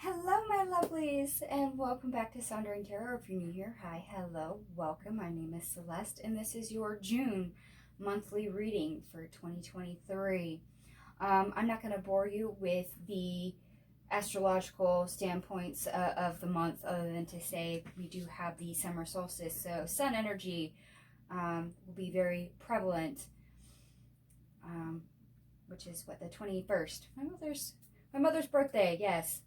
Hello, my lovelies, and welcome back to Sundering Tarot. If you're new here, hi, hello, welcome. My name is Celeste, and this is your June monthly reading for 2023. I'm not going to bore you with the astrological standpoints of the month, other than to say we do have the summer solstice, so sun energy will be very prevalent, which is what, the 21st. My mother's birthday, yes.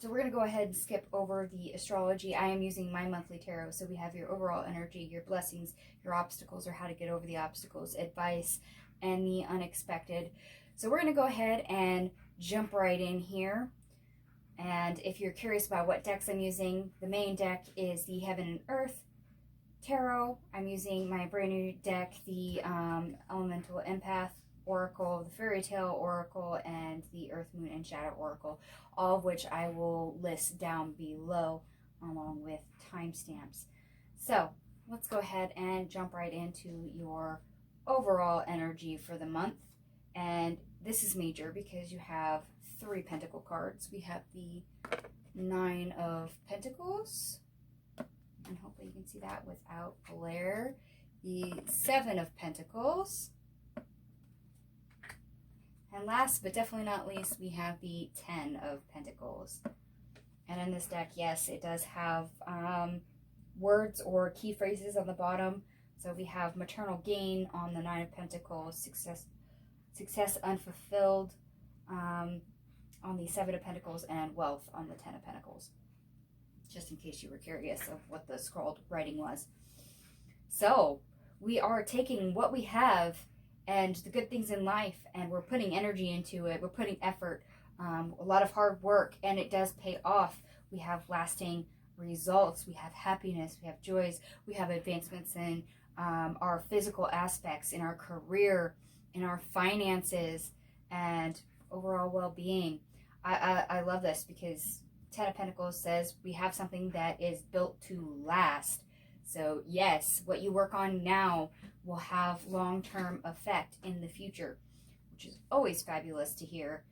So we're going to go ahead and skip over the astrology. I am using my monthly tarot. So we have your overall energy, your blessings, your obstacles, or how to get over the obstacles, advice, and the unexpected. So we're going to go ahead and jump right in here. And if you're curious about what decks I'm using, the main deck is the Heaven and Earth Tarot. I'm using my brand new deck, the Elemental Empath Oracle, the Fairytale Oracle, and the Earth, Moon, and Shadow Oracle, all of which I will list down below along with timestamps. So let's go ahead and jump right into your overall energy for the month. And this is major because you have 3 Pentacle cards. We have the 9 of Pentacles, and hopefully you can see that without glare. The 7 of Pentacles. And last but definitely not least, we have the 10 of Pentacles. And in this deck, yes, it does have words or key phrases on the bottom. So we have maternal gain on the 9 of Pentacles, success unfulfilled on the 7 of Pentacles, and wealth on the 10 of Pentacles. Just in case you were curious of what the scrawled writing was. So we are taking what we have and the good things in life, and we're putting energy into it. We're putting effort, a lot of hard work, and it does pay off. We have lasting results. We have happiness. We have joys. We have advancements in our physical aspects, in our career, in our finances, and overall well-being. I love this because 10 of Pentacles says we have something that is built to last. So yes, what you work on now will have long-term effect in the future, which is always fabulous to hear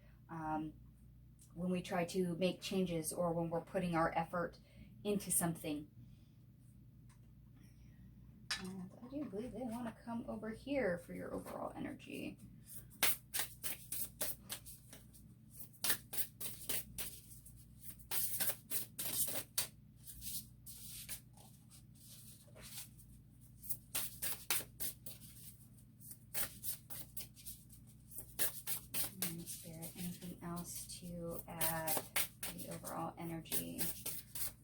when we try to make changes or when we're putting our effort into something. And I do believe they want to come over here for your overall energy. To add the overall energy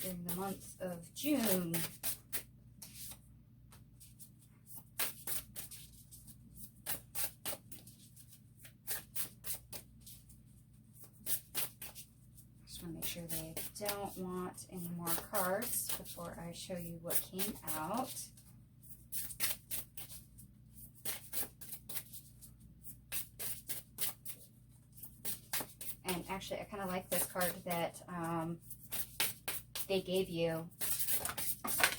in the month of June. Just want to make sure they don't want any more cards before I show you what came out. And actually, I kind of like this card that they gave you.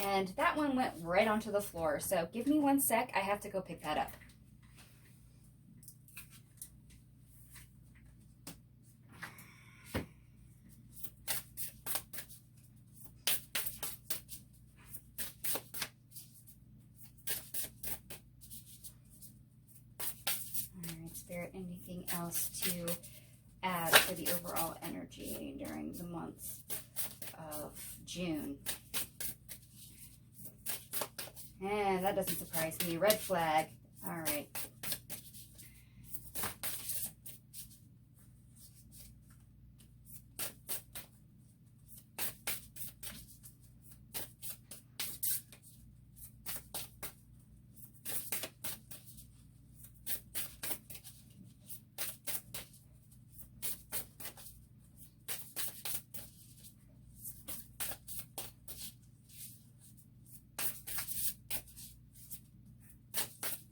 And that one went right onto the floor. So give me 1 sec. I have to go pick that up. All right, Spirit, anything else to add for the overall energy during the month of June? And that doesn't surprise me. Red flag. All right.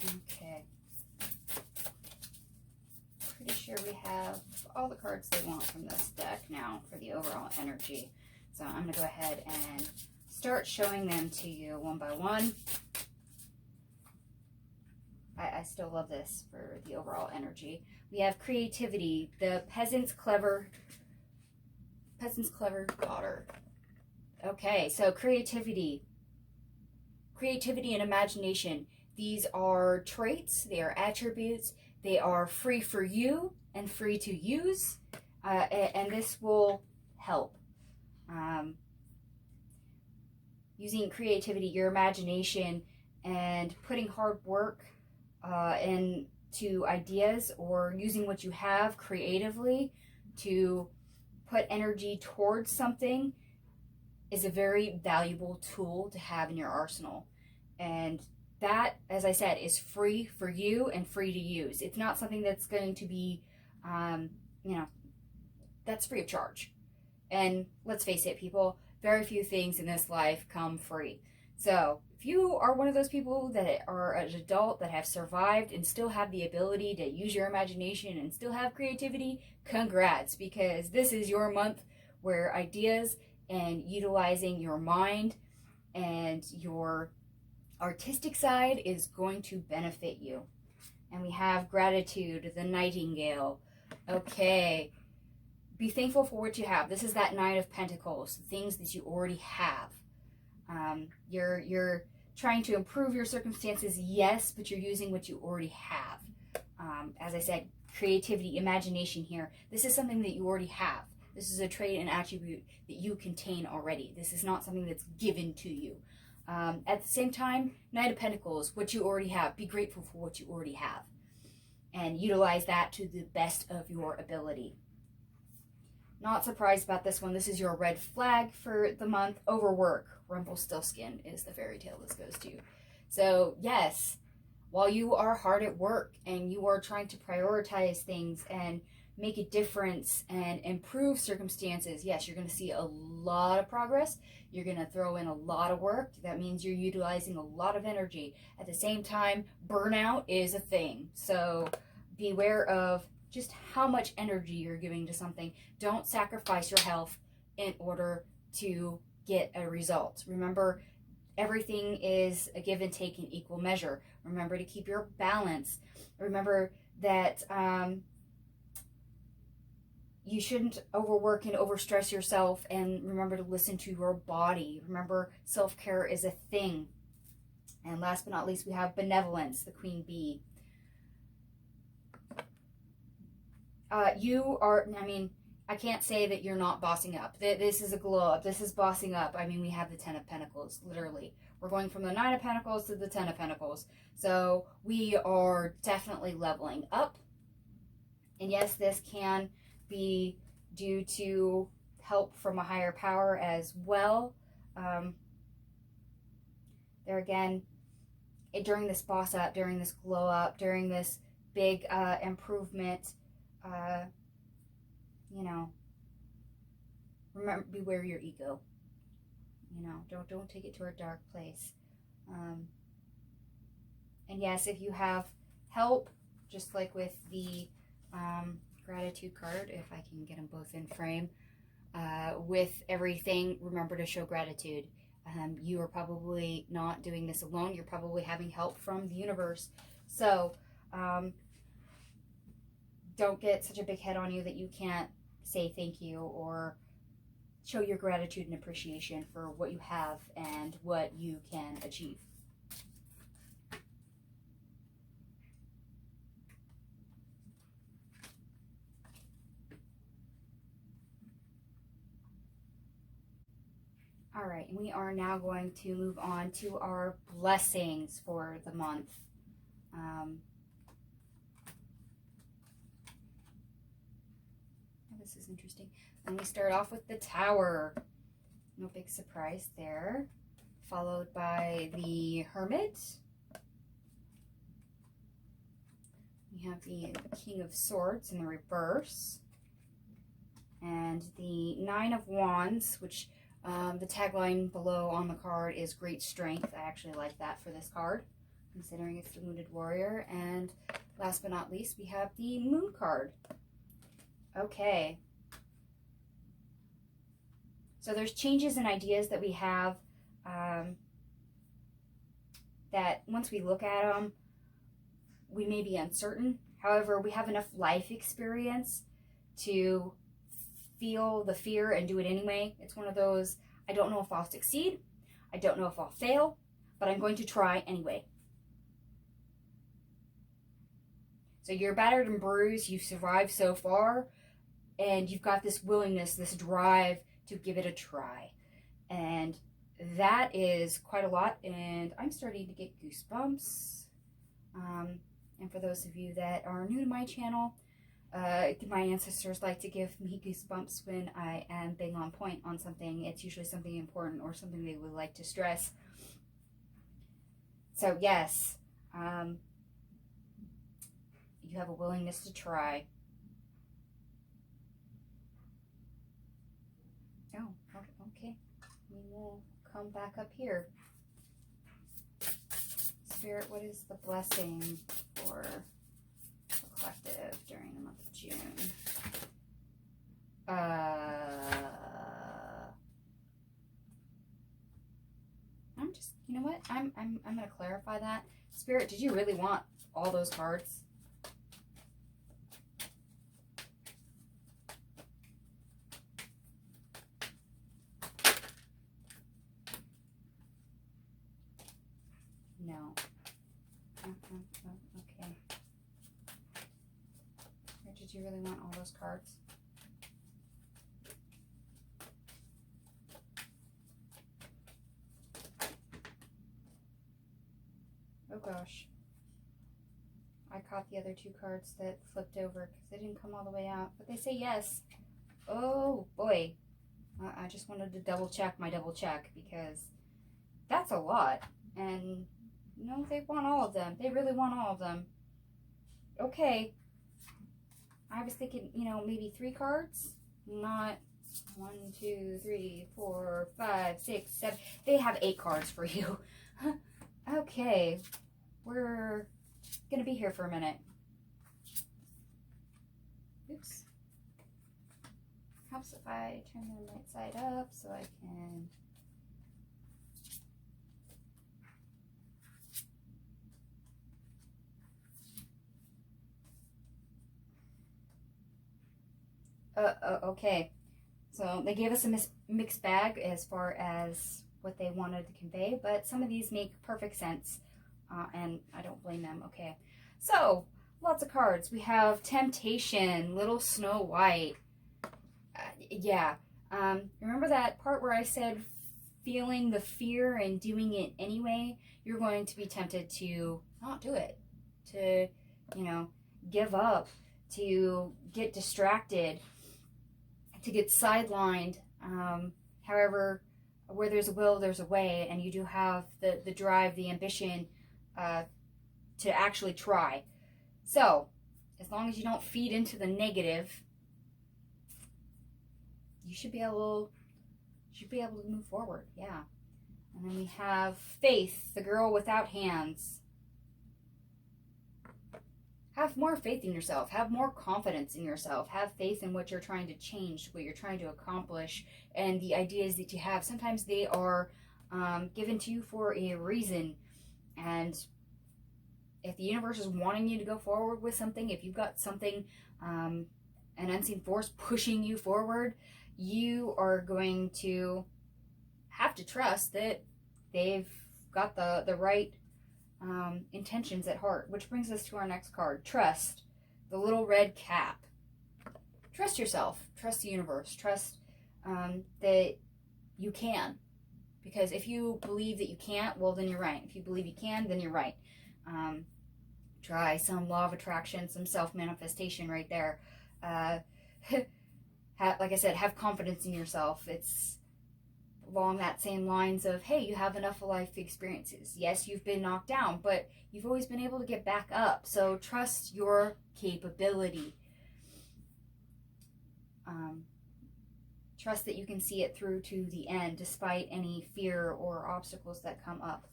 Okay. Pretty sure we have all the cards they want from this deck now for the overall energy. So I'm going to go ahead and start showing them to you one by one. I still love this for the overall energy. We have creativity. The peasant's clever peasant's clever daughter. Okay, so creativity. Creativity and imagination. These are traits, they are attributes, they are free for you and free to use, and this will help. Using creativity, your imagination, and putting hard work into ideas, or using what you have creatively to put energy towards something is a very valuable tool to have in your arsenal. And that, as I said, is free for you and free to use. It's not something that's going to be, that's free of charge. And let's face it, people, very few things in this life come free. So if you are one of those people that are an adult that have survived and still have the ability to use your imagination and still have creativity, congrats, because this is your month where ideas and utilizing your mind and your artistic side is going to benefit you. And we have gratitude, the nightingale. Okay, be thankful for what you have. This is that Nine of Pentacles, the things that you already have. You're trying to improve your circumstances, yes, but you're using what you already have. As I said, creativity, imagination here. This is something that you already have. This is a trait and attribute that you contain already. This is not something that's given to you. At the same time, Knight of Pentacles, what you already have. Be grateful for what you already have. And utilize that to the best of your ability. Not surprised about this one. This is your red flag for the month. Overwork. Rumpelstiltskin is the fairy tale this goes to. So, yes, while you are hard at work and you are trying to prioritize things and make a difference and improve circumstances, yes, you're going to see a lot of progress. You're going to throw in a lot of work. That means you're utilizing a lot of energy. At the same time, burnout is a thing. So beware of just how much energy you're giving to something. Don't sacrifice your health in order to get a result. Remember, everything is a give and take in equal measure. Remember to keep your balance. Remember that you shouldn't overwork and overstress yourself, and remember to listen to your body. Remember, self-care is a thing. And last but not least, we have benevolence, the queen bee. You are, I can't say that you're not bossing up. This is a glow up. This is bossing up. We have the Ten of Pentacles, literally. We're going from the Nine of Pentacles to the Ten of Pentacles. So we are definitely leveling up. And yes, this can be due to help from a higher power as well. There again, during this boss up, during this glow up, during this big improvement, remember, beware your ego. Don't take it to a dark place. And yes, if you have help, just like with the gratitude card, if I can get them both in frame, with everything, remember to show gratitude. You are probably not doing this alone. You're probably having help from the universe. So don't get such a big head on you that you can't say thank you or show your gratitude and appreciation for what you have and what you can achieve. All right, and we are now going to move on to our blessings for the month. This is interesting. And we start off with the Tower. No big surprise there. Followed by the Hermit. We have the King of Swords in the reverse. And the Nine of Wands, which the tagline below on the card is great strength. I actually like that for this card, considering it's the Wounded Warrior. And last but not least, we have the Moon card. Okay. So there's changes and ideas that we have that once we look at them, we may be uncertain. However, we have enough life experience to feel the fear and do it anyway. It's one of those, I don't know if I'll succeed, I don't know if I'll fail, but I'm going to try anyway. So you're battered and bruised, you've survived so far, and you've got this willingness, this drive to give it a try. And that is quite a lot, and I'm starting to get goosebumps. And for those of you that are new to my channel, my ancestors like to give me goosebumps when I am being on point on something. It's usually something important or something they would like to stress. So yes, you have a willingness to try. Oh, okay. We will come back up here. Spirit, what is the blessing for the collective during the month of June? I'm just, you know what? I'm gonna clarify that. Spirit, did you really want all those cards? No. Okay. Or did you really want all those cards? Oh gosh. I caught the other two cards that flipped over because they didn't come all the way out. But they say yes. Oh boy. I just wanted to double check my double check because that's a lot. And no, they want all of them. They really want all of them. Okay. I was thinking, you know, maybe 3 cards. Not 1, 2, 3, 4, 5, 6, 7. They have 8 cards for you. Okay. We're going to be here for a minute. Oops. Helps if I turn the right side up so I can... Okay, so they gave us a mixed bag as far as what they wanted to convey, but some of these make perfect sense, and I don't blame them. Okay, so lots of cards. We have Temptation, Little Snow White. Yeah, remember that part where I said feeling the fear and doing it anyway? You're going to be tempted to not do it, to, you know, give up, to get distracted, to get sidelined. However, where there's a will, there's a way, and you do have the drive, the ambition to actually try. So, as long as you don't feed into the negative, you should be able to move forward. Yeah. And then we have Faith, the girl without hands. Have more faith in yourself. Have more confidence in yourself. Have faith in what you're trying to change, what you're trying to accomplish, and the ideas that you have. Sometimes they are given to you for a reason. And if the universe is wanting you to go forward with something, if you've got something, an unseen force pushing you forward, you are going to have to trust that they've got the right intentions at heart, which brings us to our next card. Trust, the little red cap. Trust yourself, trust the universe, trust that you can, because if you believe that you can't, well, then you're right. If you believe you can, then you're right. Try some law of attraction, some self-manifestation right there. Like I said, have confidence in yourself. It's along that same lines of, hey, you have enough life experiences. Yes, you've been knocked down, but you've always been able to get back up. So trust your capability. Trust that you can see it through to the end despite any fear or obstacles that come up.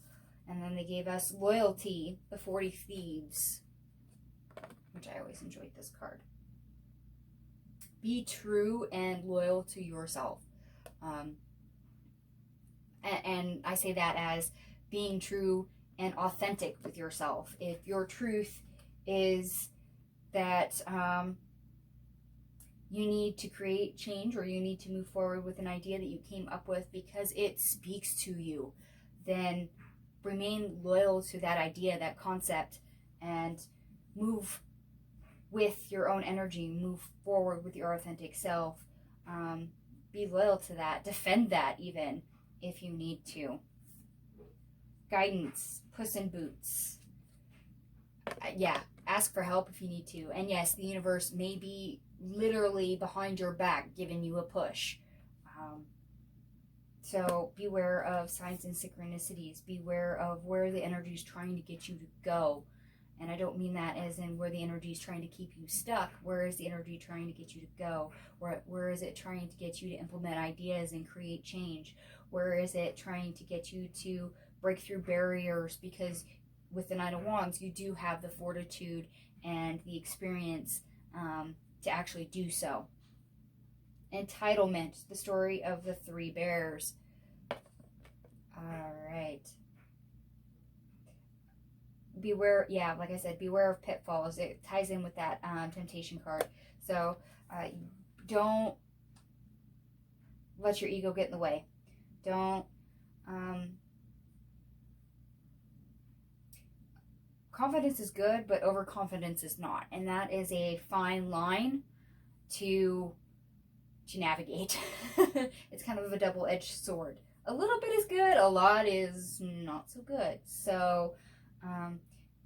And then they gave us Loyalty, the 40 Thieves, which I always enjoyed this card. Be true and loyal to yourself. And I say that as being true and authentic with yourself. If your truth is that you need to create change, or you need to move forward with an idea that you came up with because it speaks to you, then remain loyal to that idea, that concept, and move with your own energy, move forward with your authentic self. Be loyal to that, defend that even if you need to. Guidance, Puss in Boots. Yeah, ask for help if you need to. And yes, the universe may be literally behind your back giving you a push. So beware of signs and synchronicities. Beware of where the energy is trying to get you to go. And I don't mean that as in where the energy is trying to keep you stuck. Where is the energy trying to get you to go? Where is it trying to get you to implement ideas and create change? Where is it trying to get you to break through barriers? Because with the Nine of Wands, you do have the fortitude and the experience to actually do so. Entitlement, the story of the three bears. All right. Beware, yeah, like I said, beware of pitfalls. It ties in with that temptation card. So don't let your ego get in the way. Don't confidence is good, but overconfidence is not, and that is a fine line to navigate. It's kind of a double-edged sword. A little bit is good, a lot is not so good. So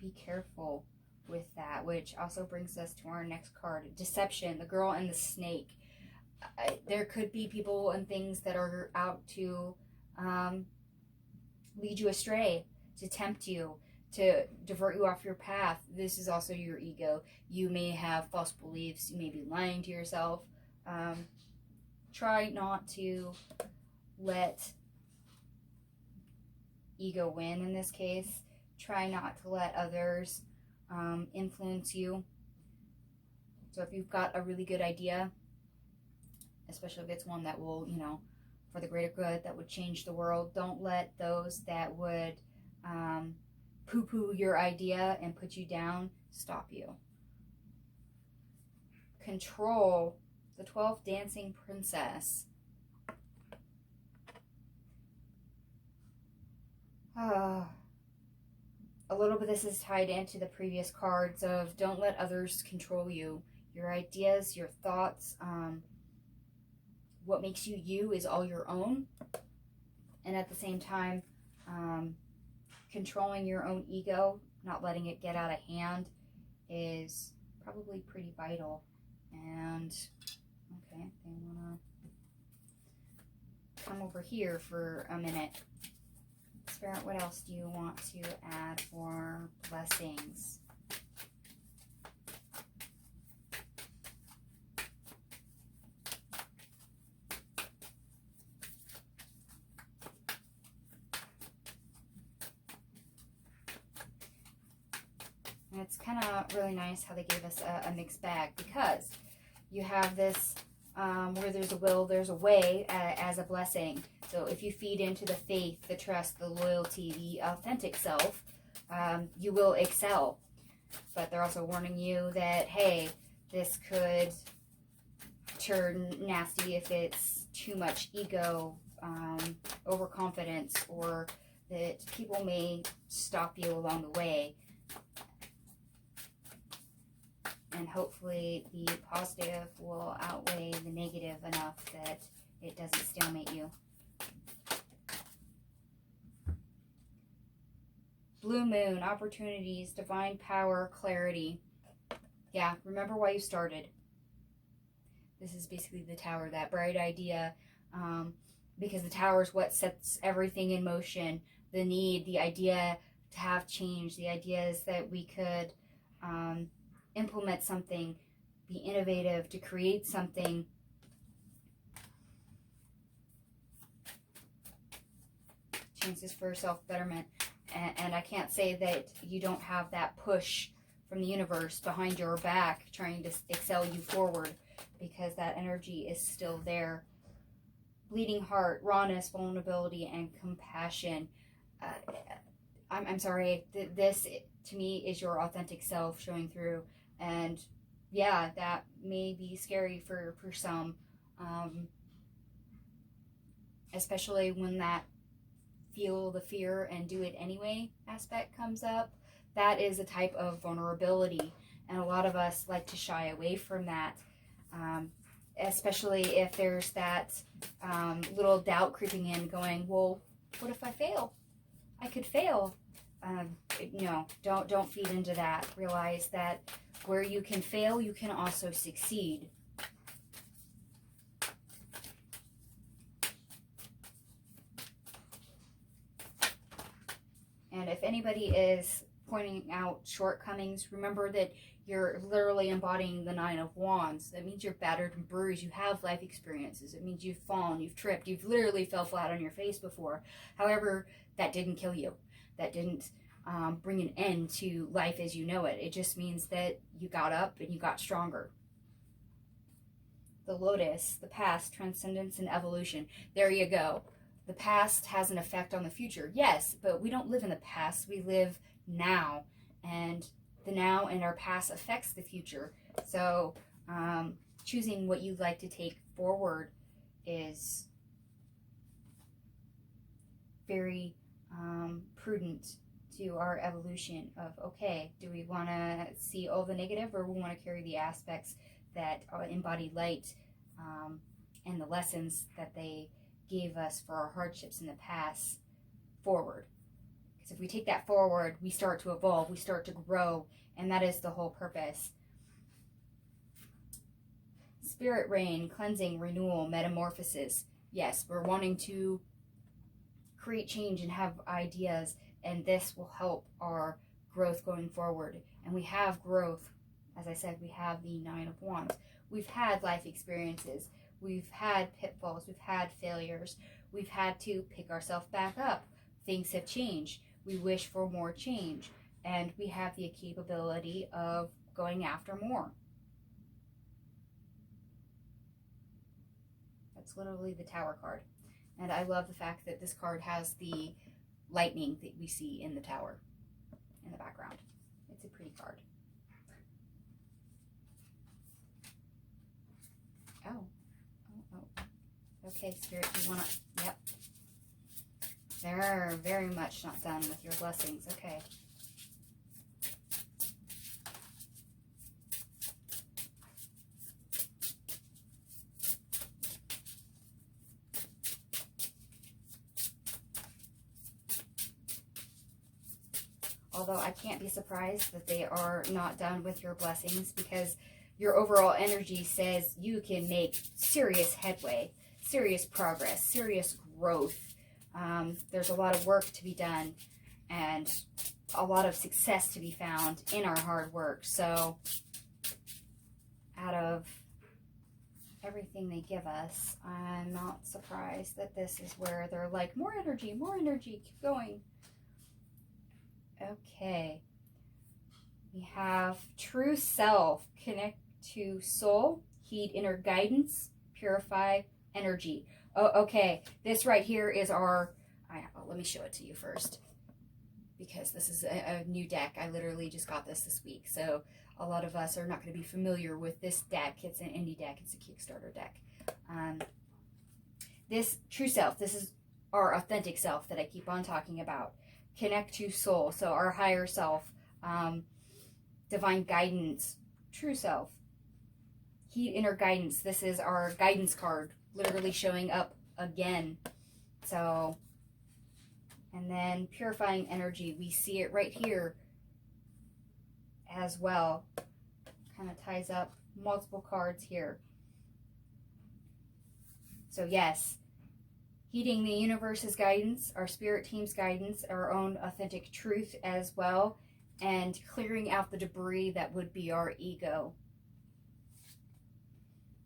be careful with that, which also brings us to our next card, deception, the girl and the snake. There could be people and things that are out to lead you astray, to tempt you, to divert you off your path. This is also your ego. You may have false beliefs. You may be lying to yourself. Try not to let ego win in this case. Try not to let others influence you. So if you've got a really good idea, especially if it's one that will, for the greater good, that would change the world, don't let those that would poo-poo your idea and put you down stop you. Control, the 12th Dancing Princess. A little bit of this is tied into the previous cards of don't let others control you. Your ideas, your thoughts, what makes you you is all your own. And at the same time, controlling your own ego, not letting it get out of hand, is probably pretty vital. And okay, they want to come over here for a minute. Spirit, what else do you want to add for blessings? And it's kind of really nice how they gave us a mixed bag, because you have this where there's a will, there's a way as a blessing. So if you feed into the faith, the trust, the loyalty, the authentic self, you will excel. But they're also warning you that, hey, this could turn nasty if it's too much ego, overconfidence, or that people may stop you along the way. And hopefully the positive will outweigh the negative enough that it doesn't stalemate you. Blue Moon, opportunities, divine power, clarity. Yeah, remember why you started. This is basically the tower, that bright idea, because the tower is what sets everything in motion. The need, the idea to have change, the idea is that we could implement something, be innovative, to create something. Chances for self-betterment. And I can't say that you don't have that push from the universe behind your back trying to excel you forward, because that energy is still there. Bleeding heart, rawness, vulnerability, and compassion. I'm sorry, this to me is your authentic self showing through. And yeah, that may be scary for some, especially when that feel the fear and do it anyway aspect comes up. That is a type of vulnerability, and a lot of us like to shy away from that, especially if there's that little doubt creeping in going, well, what if I fail? I could fail. No, don't feed into that. Realize that where you can fail, you can also succeed. And if anybody is pointing out shortcomings, remember that you're literally embodying the Nine of Wands. That means you're battered and bruised. You have life experiences. It means you've fallen, you've tripped, you've literally fell flat on your face before. However, that didn't kill you. That didn't bring an end to life as you know it. It just means that you got up and you got stronger. The Lotus, the past, transcendence, and evolution. There you go. The past has an effect on the future. Yes, but we don't live in the past. We live now. And the now and our past affects the future. So choosing what you'd like to take forward is very prudent to our evolution of, okay, do we want to see all the negative, or we want to carry the aspects that embody light and the lessons that they gave us for our hardships in the past forward? Because if we take that forward, we start to evolve, we start to grow, and that is the whole purpose. Spirit rain, cleansing, renewal, metamorphosis. Yes, we're wanting to create change and have ideas, and this will help our growth going forward. And we have growth. As I said, we have the Nine of Wands. We've had life experiences. We've had pitfalls. We've had failures. We've had to pick ourselves back up. Things have changed. We wish for more change. And we have the capability of going after more. That's literally the Tower card. And I love the fact that this card has the lightning that we see in the tower in the background. It's a pretty card. Oh. Okay, Spirit, you want to... Yep. They're very much not done with your blessings. Okay. Although I can't be surprised that they are not done with your blessings, because your overall energy says you can make serious headway, serious progress, serious growth. There's a lot of work to be done and a lot of success to be found in our hard work. So out of everything they give us, I'm not surprised that this is where they're like, more energy, keep going. Okay, we have true self, connect to soul, heed inner guidance, purify energy. Oh, okay, this right here is our, let me show it to you first, because this is a new deck. I literally just got this week, so a lot of us are not going to be familiar with this deck. It's an indie deck, it's a Kickstarter deck. This true self, this is our authentic self that I keep on talking about. Connect to soul, so our higher self, divine guidance, true self. Heed inner guidance, this is our guidance card, literally showing up again. So, and then purifying energy, we see it right here as well. Kind of ties up multiple cards here. So yes, heeding the universe's guidance, our spirit team's guidance, our own authentic truth as well, and clearing out the debris that would be our ego.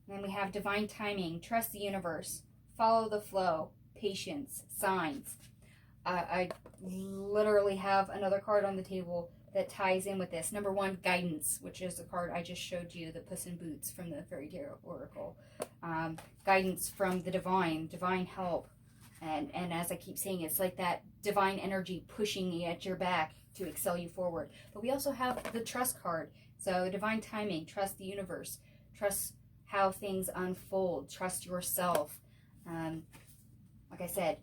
And then we have divine timing, trust the universe, follow the flow, patience, signs. I literally have another card on the table that ties in with this. Number one, guidance, which is the card I just showed you, the Puss in Boots from the Fairytale Oracle. Guidance from the divine help. And as I keep saying, it's like that divine energy pushing you at your back to excel you forward. But we also have the trust card, So divine timing, trust the universe, trust how things unfold, trust yourself. Like I said,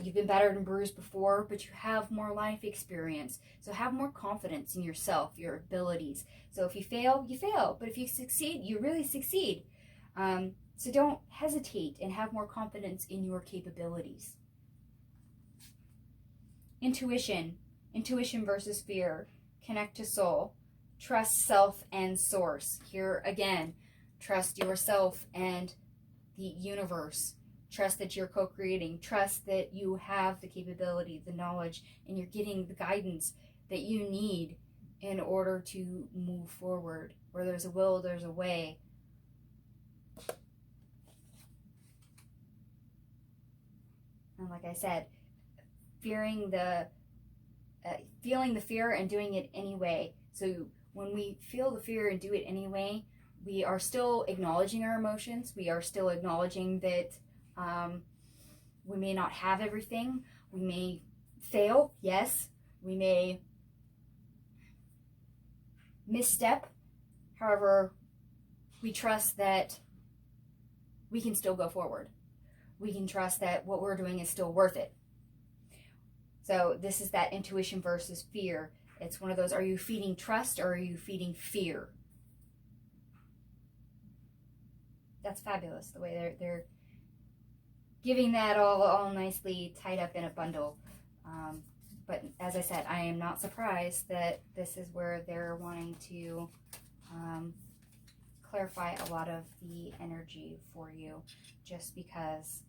you've been battered and bruised before, but you have more life experience. So have more confidence in yourself, your abilities. So if you fail, you fail. But if you succeed, you really succeed. So don't hesitate and have more confidence in your capabilities. Intuition versus fear. Connect to soul. Trust self and source. Here again, trust yourself and the universe. Trust that you're co-creating. Trust that you have the capability, the knowledge, and you're getting the guidance that you need in order to move forward. Where there's a will, there's a way. And like I said, feeling the fear and doing it anyway. So when we feel the fear and do it anyway, we are still acknowledging our emotions. We are still acknowledging that we may not have everything. We may fail, yes. We may misstep. However, we trust that we can still go forward. We can trust that what we're doing is still worth it. So this is that intuition versus fear. It's one of those, are you feeding trust or are you feeding fear? That's fabulous, the way they're giving that all nicely tied up in a bundle. But as I said, I am not surprised that this is where they're wanting to clarify a lot of the energy for you, just because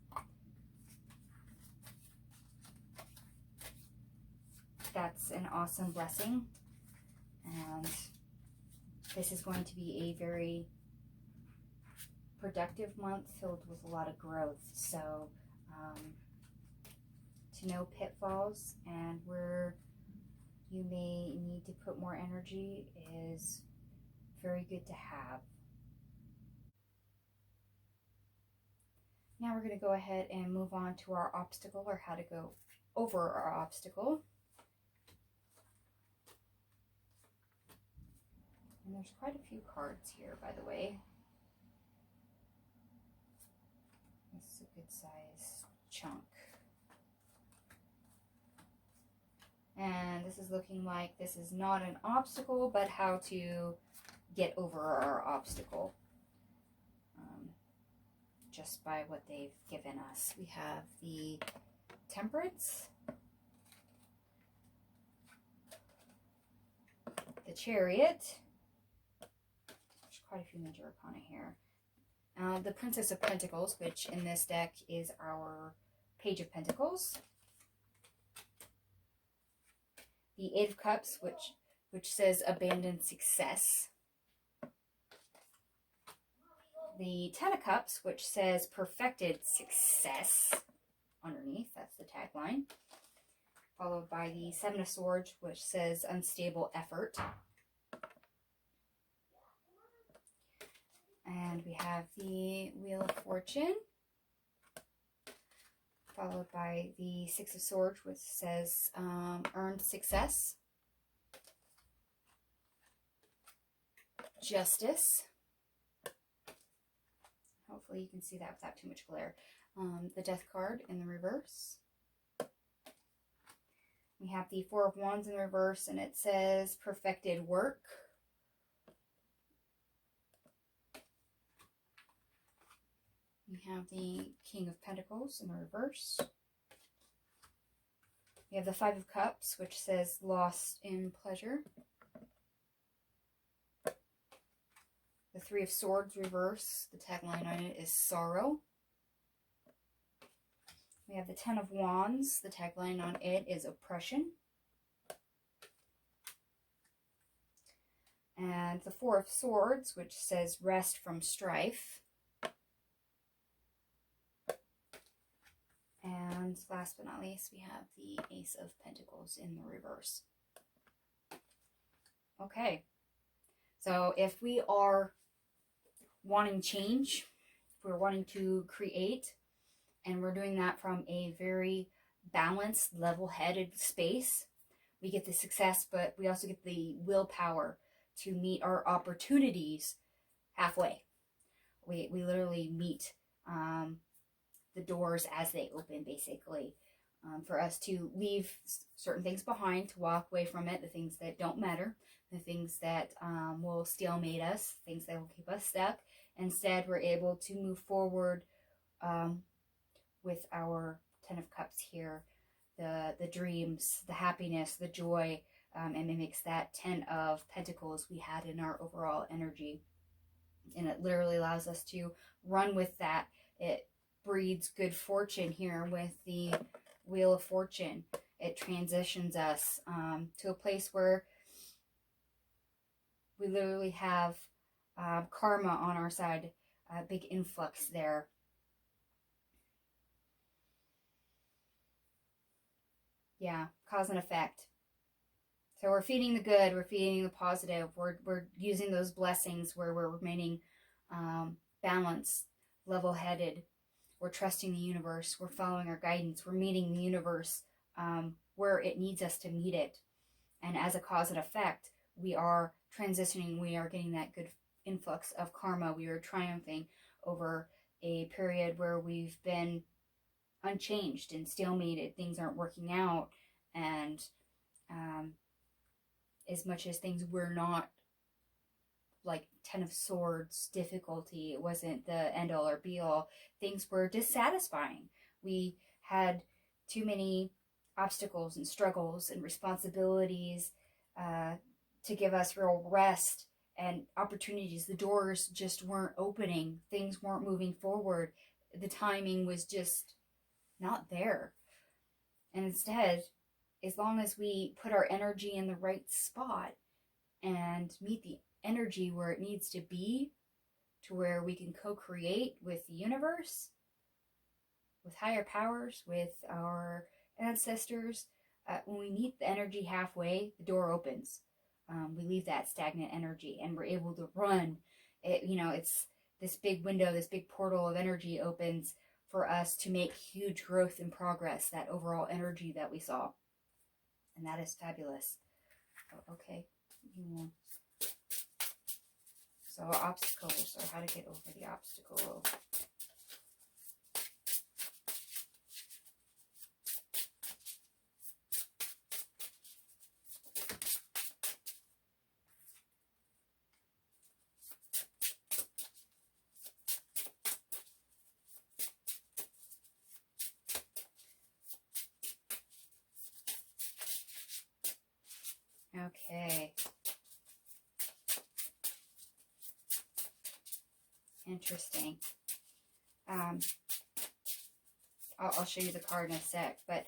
that's an awesome blessing. And this is going to be a very productive month filled with a lot of growth. So to know pitfalls and where you may need to put more energy is very good to have. Now we're going to go ahead and move on to our obstacle, or how to go over our obstacle. And there's quite a few cards here, by the way. This is a good size chunk. And this is looking like this is not an obstacle, but how to get over our obstacle. Just by what they've given us. We have the Temperance, the Chariot. There's quite a few major arcana here. The Princess of Pentacles, which in this deck is our Page of Pentacles. The Eight of Cups, which says abandoned success. The Ten of Cups, which says perfected success underneath. That's the tagline. Followed by the Seven of Swords, which says unstable effort. And we have the Wheel of Fortune, followed by the Six of Swords, which says earned success. Justice. Hopefully you can see that without too much glare. The Death card in the reverse. We have the Four of Wands in reverse, and it says perfected work. We have the King of Pentacles in the reverse. We have the Five of Cups, which says lost in pleasure. The Three of Swords reverse, the tagline on it is sorrow. We have the Ten of Wands, the tagline on it is oppression. And the Four of Swords, which says rest from strife. And last but not least, we have the Ace of Pentacles in the reverse. Okay, so if we are wanting change, if we're wanting to create, and we're doing that from a very balanced, level-headed space, we get the success, but we also get the willpower to meet our opportunities halfway. We literally meet the doors as they open, basically. For us to leave certain things behind, to walk away from it, the things that don't matter, the things that will stalemate us, things that will keep us stuck. Instead, we're able to move forward with our Ten of Cups here, the dreams, the happiness, the joy, and mimics that Ten of Pentacles we had in our overall energy. And it literally allows us to run with that. It breeds good fortune here with the Wheel of Fortune. It transitions us to a place where we literally have karma on our side, a big influx there. Yeah, cause and effect. So we're feeding the good, we're feeding the positive, we're using those blessings where we're remaining balanced, level-headed. We're trusting the universe. We're following our guidance. We're meeting the universe where it needs us to meet it. And as a cause and effect, we are transitioning. We are getting that good influx of karma. We are triumphing over a period where we've been unchanged and stalemated. Things aren't working out. And as much as things were not like Ten of Swords difficulty, it wasn't the end all or be all, things were dissatisfying. We had too many obstacles and struggles and responsibilities to give us real rest and opportunities. The doors just weren't opening. Things weren't moving forward. The timing was just not there. And instead, as long as we put our energy in the right spot and meet the energy where it needs to be, to where we can co-create with the universe, with higher powers, with our ancestors, when we meet the energy halfway, the door opens. We leave that stagnant energy and we're able to run. It's this big window, this big portal of energy opens for us to make huge growth and progress, that overall energy that we saw. And that is fabulous. Okay. So obstacles, or how to get over the obstacle. Okay. Interesting. I'll show you the card in a sec, but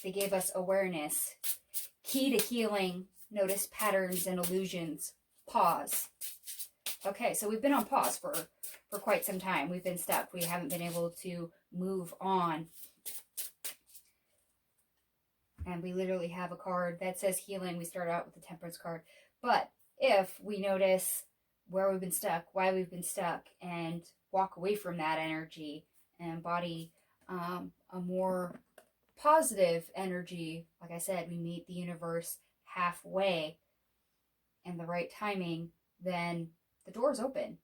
they gave us awareness. Key to healing, notice patterns and illusions. Pause. Okay, so we've been on pause for quite some time. We've been stuck. We haven't been able to move on. And we literally have a card that says healing. We start out with the Temperance card. But if we notice where we've been stuck, why we've been stuck, and walk away from that energy and embody a more positive energy, like I said, we meet the universe halfway and the right timing, then the doors open.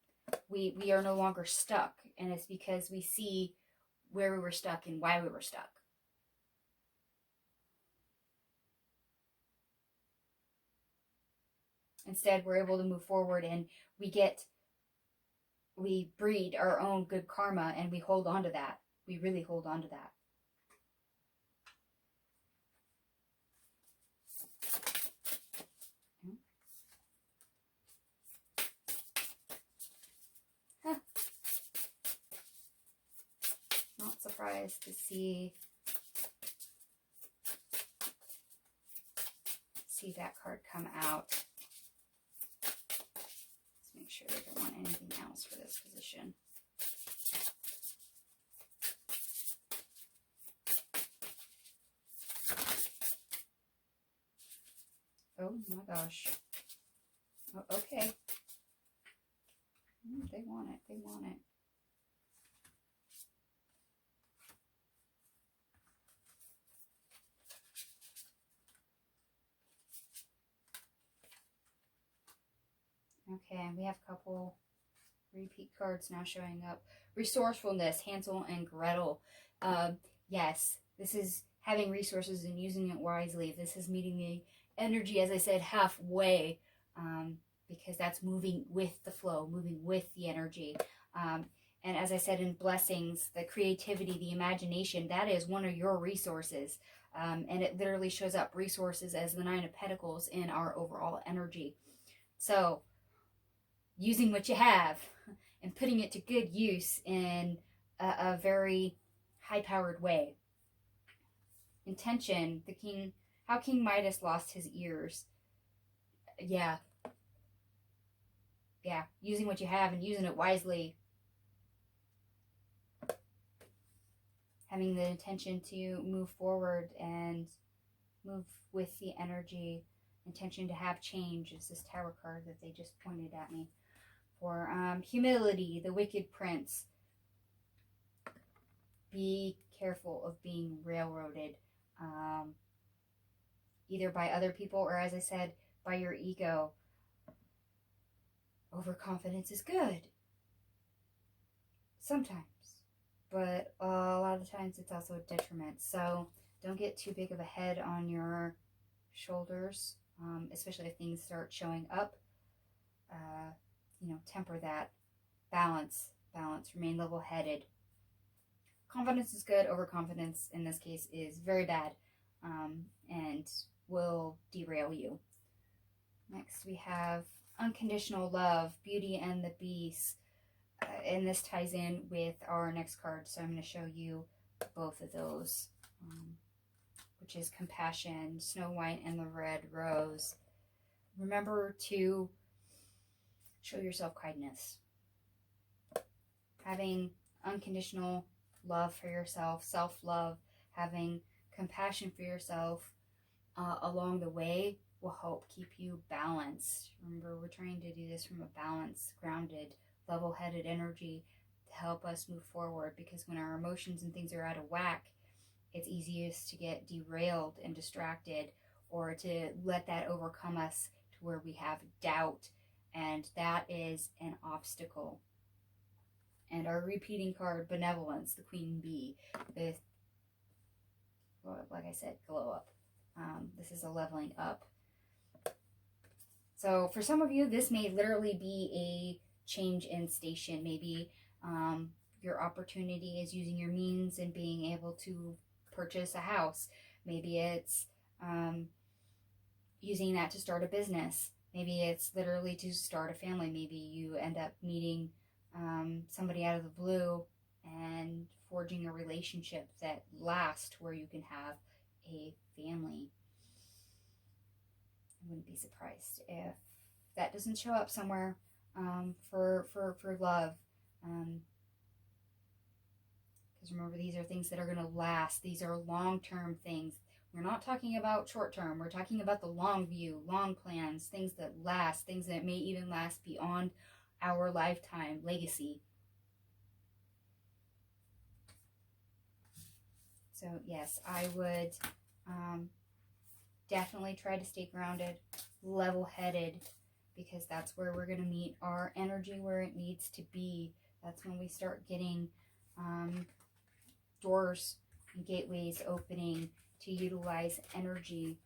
We are no longer stuck. And it's because we see where we were stuck and why we were stuck. Instead, we're able to move forward and we breed our own good karma and we hold on to that. We really hold on to that. Huh. Not surprised to see that card come out. Make sure I don't want anything else for this position. Oh my gosh. Oh, okay. They want it. They want it. have a couple repeat cards now showing up. Resourcefulness, Hansel and Gretel. Yes, this is having resources and using it wisely. This is meeting the energy, as I said, halfway, because that's moving with the flow, moving with the energy. And as I said, in blessings, the creativity, the imagination, that is one of your resources. And it literally shows up resources as the Nine of Pentacles in our overall energy. So using what you have and putting it to good use in a very high-powered way. Intention, the king, how King Midas lost his ears. Yeah, using what you have and using it wisely. Having the intention to move forward and move with the energy. Intention to have change is this Tower card that they just pointed at me. For humility, the Wicked Prince. Be careful of being railroaded, either by other people or, as I said, by your ego. Overconfidence is good sometimes, but a lot of the times it's also a detriment. So don't get too big of a head on your shoulders, especially if things start showing up. Temper that. Balance, remain level-headed. Confidence is good. Overconfidence, in this case, is very bad, and will derail you. Next, we have unconditional love, Beauty and the Beast. And this ties in with our next card, so I'm going to show you both of those, which is compassion, Snow White and the Red Rose. Remember to show yourself kindness. Having unconditional love for yourself, self-love, having compassion for yourself along the way will help keep you balanced. Remember, we're trying to do this from a balanced, grounded, level-headed energy to help us move forward, because when our emotions and things are out of whack, it's easiest to get derailed and distracted, or to let that overcome us to where we have doubt, and that is an obstacle. And our repeating card, Benevolence, the Queen Bee, with, like I said, glow up. This is a leveling up. So for some of you, this may literally be a change in station. Maybe your opportunity is using your means and being able to purchase a house. Maybe it's using that to start a business. Maybe it's literally to start a family. Maybe you end up meeting somebody out of the blue and forging a relationship that lasts, where you can have a family. I wouldn't be surprised if that doesn't show up somewhere for love. Because remember, these are things that are going to last. These are long-term things. We're not talking about short-term. We're talking about the long view, long plans, things that last, things that may even last beyond our lifetime, legacy. So yes, I would definitely try to stay grounded, level-headed, because that's where we're going to meet our energy where it needs to be. That's when we start getting doors and gateways opening to utilize energy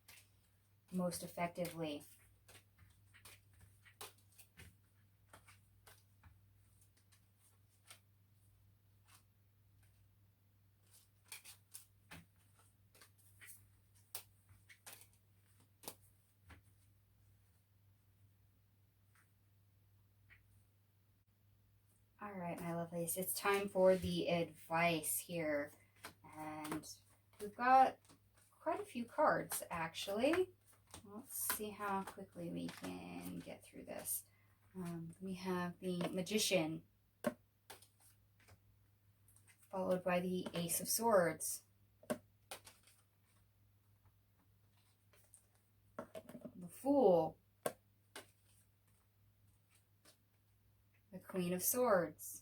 most effectively. All right, my lovelies, it's time for the advice here. And we've got quite a few cards, actually. Let's see how quickly we can get through this. We have the Magician, followed by the Ace of Swords, the Fool, the Queen of Swords,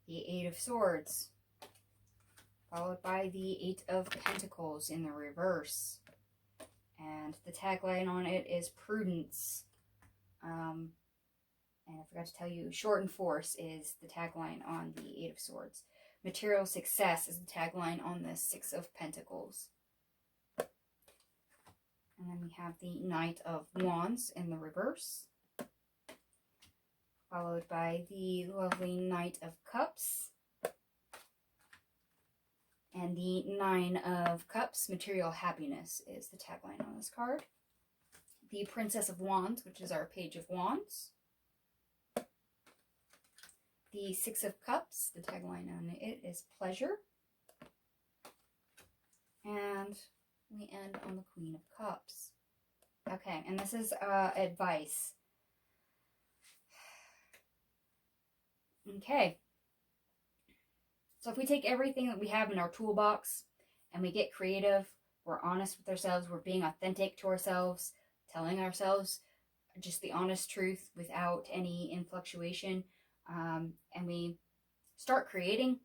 the Eight of Swords, followed by the Eight of Pentacles in the reverse, And the tagline on it is prudence. And I forgot to tell you, short and force is the tagline on the Eight of Swords. Material success is the tagline on the Six of Pentacles. And then we have the Knight of Wands in the reverse, followed by the lovely Knight of Cups. And the Nine of Cups, material happiness, is the tagline on this card. The Princess of Wands, which is our Page of Wands. The Six of Cups, the tagline on it is pleasure. And we end on the Queen of Cups. Okay, and this is advice. Okay. So if we take everything that we have in our toolbox and we get creative, we're honest with ourselves, we're being authentic to ourselves, telling ourselves just the honest truth without any influctuation, and we start creating,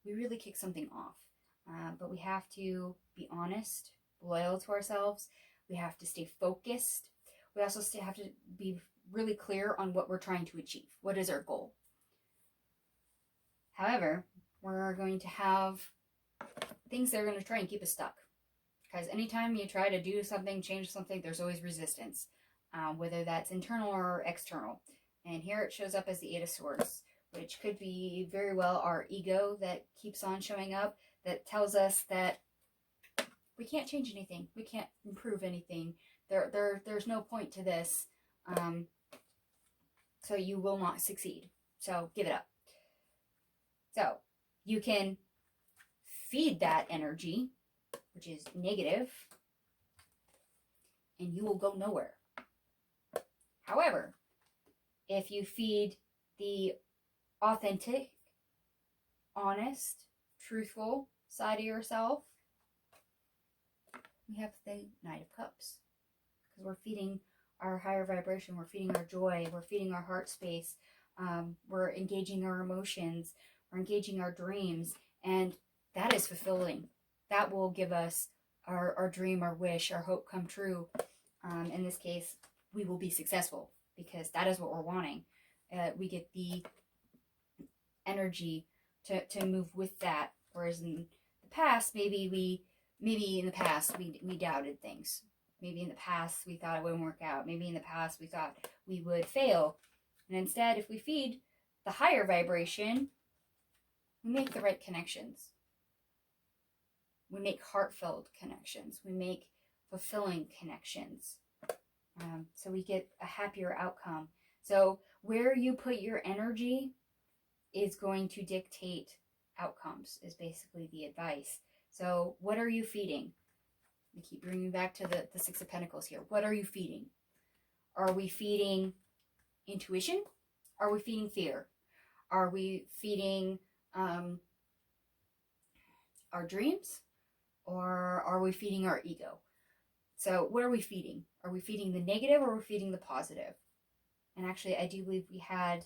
we really kick something off. But we have to be honest, loyal to ourselves. We have to stay focused. We also have to be really clear on what we're trying to achieve. What is our goal? However, we're going to have things that are going to try and keep us stuck. Because anytime you try to do something, change something, there's always resistance, whether that's internal or external. And here it shows up as the Eight of Swords, which could be very well our ego that keeps on showing up, that tells us that we can't change anything, we can't improve anything, there's no point to this, so you will not succeed, so give it up. So you can feed that energy, which is negative, and you will go nowhere. However, if you feed the authentic, honest, truthful side of yourself, we have the Knight of Cups. Because we're feeding our higher vibration, we're feeding our joy, we're feeding our heart space, we're engaging our emotions, we're engaging our dreams, and that is fulfilling. That will give us our dream, our wish, our hope come true. In this case, we will be successful because that is what we're wanting. We get the energy to move with that. Whereas in the past, maybe in the past we doubted things. Maybe in the past we thought it wouldn't work out. Maybe in the past we thought we would fail. And instead, if we feed the higher vibration, we make the right connections. We make heartfelt connections. We make fulfilling connections. So we get a happier outcome. So where you put your energy is going to dictate outcomes, is basically the advice. So what are you feeding? We keep bringing back to the Six of Pentacles here. What are you feeding? Are we feeding intuition? Are we feeding fear? Are we feeding our dreams? Or are we feeding our ego? So what are we feeding? Are we feeding the negative or are we feeding the positive? And actually, I do believe we had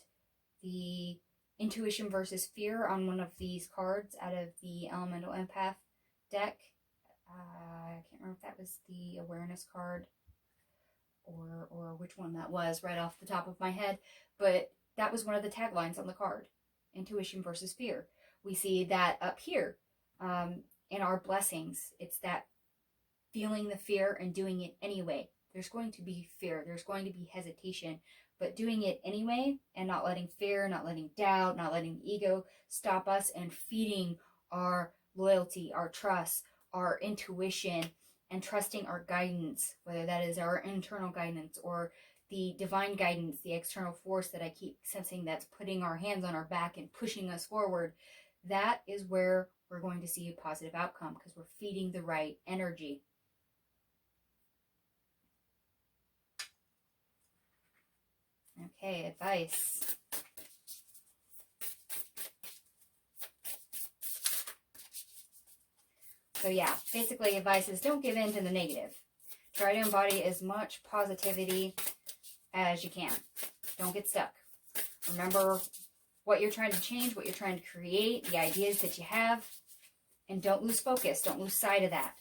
the intuition versus fear on one of these cards out of the Elemental Empath deck. I can't remember if that was the awareness card or which one that was right off the top of my head, but that was one of the taglines on the card, intuition versus fear. We see that up here in our blessings. It's that feeling the fear and doing it anyway. There's going to be fear, there's going to be hesitation, but doing it anyway and not letting fear, not letting doubt, not letting the ego stop us, and feeding our loyalty, our trust, our intuition, and trusting our guidance, whether that is our internal guidance or the divine guidance, the external force that I keep sensing that's putting our hands on our back and pushing us forward. That is where we're going to see a positive outcome, because we're feeding the right energy. Okay, advice. So yeah, basically advice is don't give in to the negative. Try to embody as much positivity as you can. Don't get stuck. Remember what you're trying to change, what you're trying to create, the ideas that you have, and don't lose focus. Don't lose sight of that.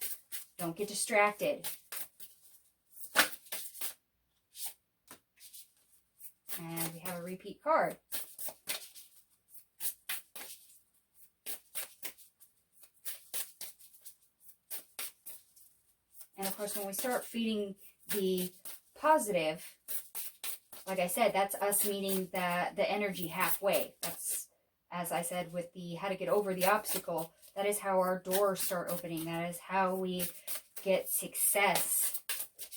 Don't get distracted. And we have a repeat card. And of course, when we start feeding the positive, like I said, that's us meeting the energy halfway. That's, as I said, with the how to get over the obstacle, that is how our doors start opening. That is how we get success.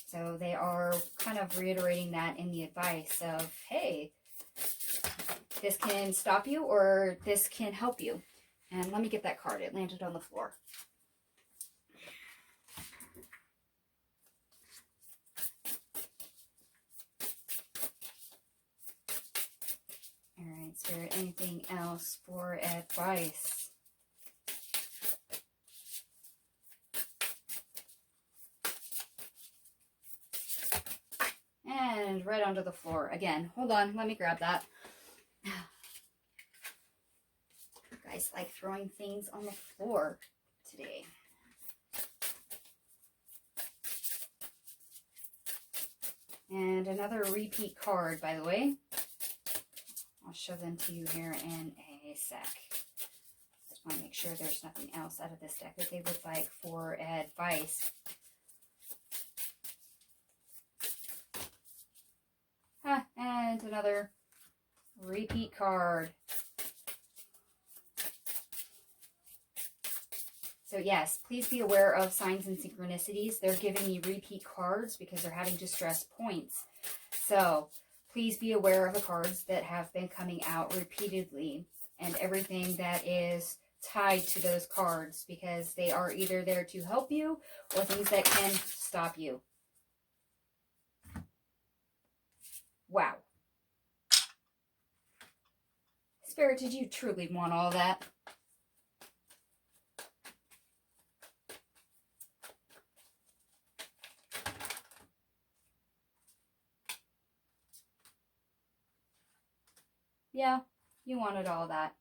So they are kind of reiterating that in the advice of, hey, this can stop you or this can help you. And let me get that card. It landed on the floor. All right, Spirit, anything else for advice? And right onto the floor. Again, hold on, let me grab that. You guys like throwing things on the floor today. And another repeat card, by the way. I'll show them to you here in a sec. Just want to make sure there's nothing else out of this deck that they would like for advice. And another repeat card. So yes, please be aware of signs and synchronicities. They're giving me repeat cards because they're having distress points. So please be aware of the cards that have been coming out repeatedly and everything that is tied to those cards, because they are either there to help you or things that can stop you. Wow. Spirit, did you truly want all that? Yeah, you wanted all that.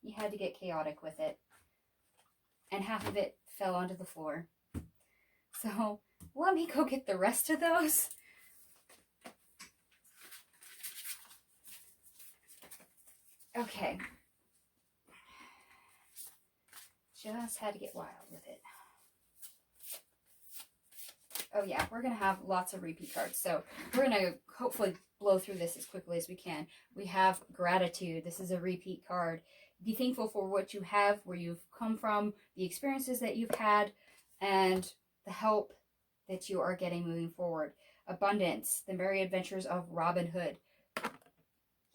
You had to get chaotic with it. And half of it fell onto the floor. So, let me go get the rest of those. Okay. Just had to get wild with it. Oh yeah, we're going to have lots of repeat cards. So we're going to hopefully blow through this as quickly as we can. We have gratitude. This is a repeat card. Be thankful for what you have, where you've come from, the experiences that you've had, and the help that you are getting moving forward. Abundance, the merry adventures of Robin Hood.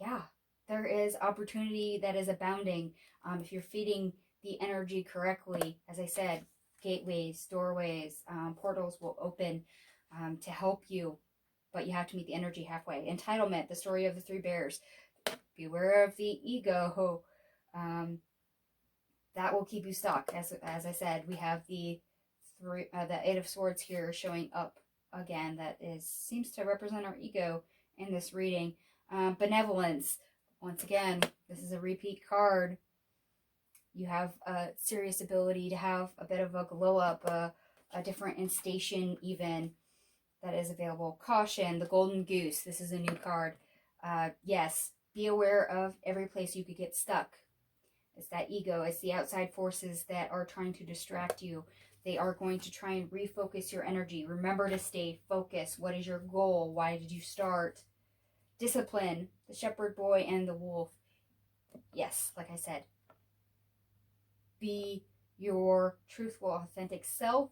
Yeah, there is opportunity that is abounding. If you're feeding the energy correctly, as I said, gateways, doorways, portals will open to help you, but you have to meet the energy halfway. Entitlement, the story of the three bears. Beware of the ego. That will keep you stuck. As I said, we have the Eight of Swords here showing up again. That seems to represent our ego in this reading. Benevolence. Once again, this is a repeat card. You have a serious ability to have a bit of a glow up, a different instation even that is available. Caution, the golden goose. This is a new card. Yes, be aware of every place you could get stuck. It's that ego. It's the outside forces that are trying to distract you. They are going to try and refocus your energy. Remember to stay focused. What is your goal? Why did you start? Discipline, the shepherd boy and the wolf. Yes, like I said, be your truthful, authentic self.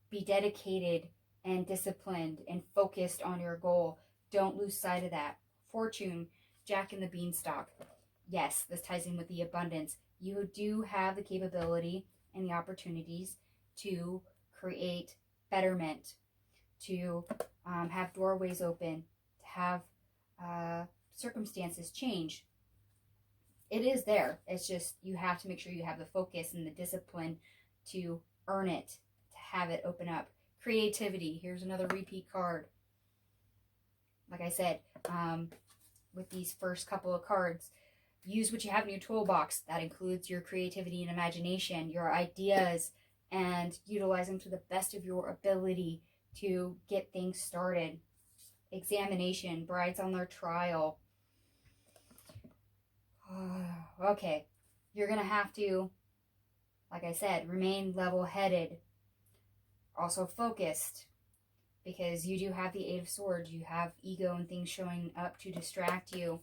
Be dedicated and disciplined and focused on your goal. Don't lose sight of that. Fortune, Jack and the Beanstalk. Yes, this ties in with the abundance. You do have the capability and the opportunities to create betterment, to have doorways open, to have circumstances change. It is there. It's just you have to make sure you have the focus and the discipline to earn it, to have it open up. Creativity. Here's another repeat card. Like I said, with these first couple of cards, use what you have in your toolbox. That includes your creativity and imagination, your ideas, and utilize them to the best of your ability to get things started. Examination, brides on their trial. Okay, you're going to have to, like I said, remain level-headed, also focused, because you do have the Eight of Swords. You have ego and things showing up to distract you.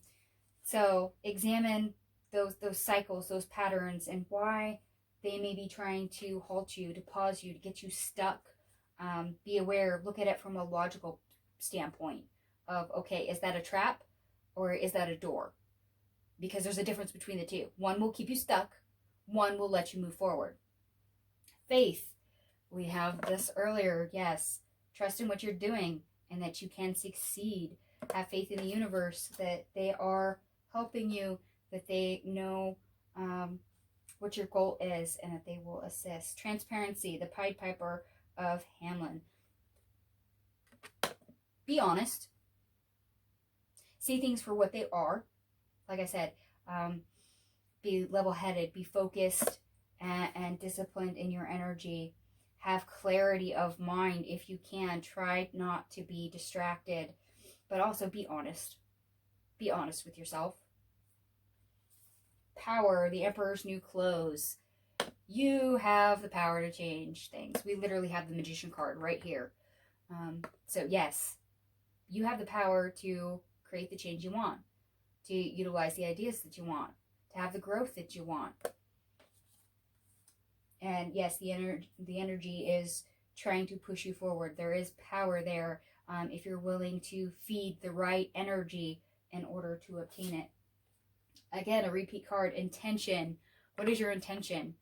So examine those cycles, those patterns, and why they may be trying to halt you, to pause you, to get you stuck. Be aware, look at it from a logical standpoint of, okay, is that a trap or is that a door? Because there's a difference between the two. One will keep you stuck, one will let you move forward. Faith, we have this earlier, yes. Trust in what you're doing and that you can succeed. Have faith in the universe that they are helping you, that they know what your goal is, and that they will assist. Transparency, the Pied Piper of Hamelin. Be honest. See things for what they are. Like I said, be level-headed, be focused and disciplined in your energy. Have clarity of mind if you can. Try not to be distracted, but also be honest. Be honest with yourself. Power, the Emperor's New Clothes. You have the power to change things. We literally have the Magician card right here. So yes, you have the power to create the change you want, to utilize the ideas that you want, to have the growth that you want. And yes, the energy is trying to push you forward. There is power there if you're willing to feed the right energy in order to obtain it. Again, a repeat card, intention. What is your intention?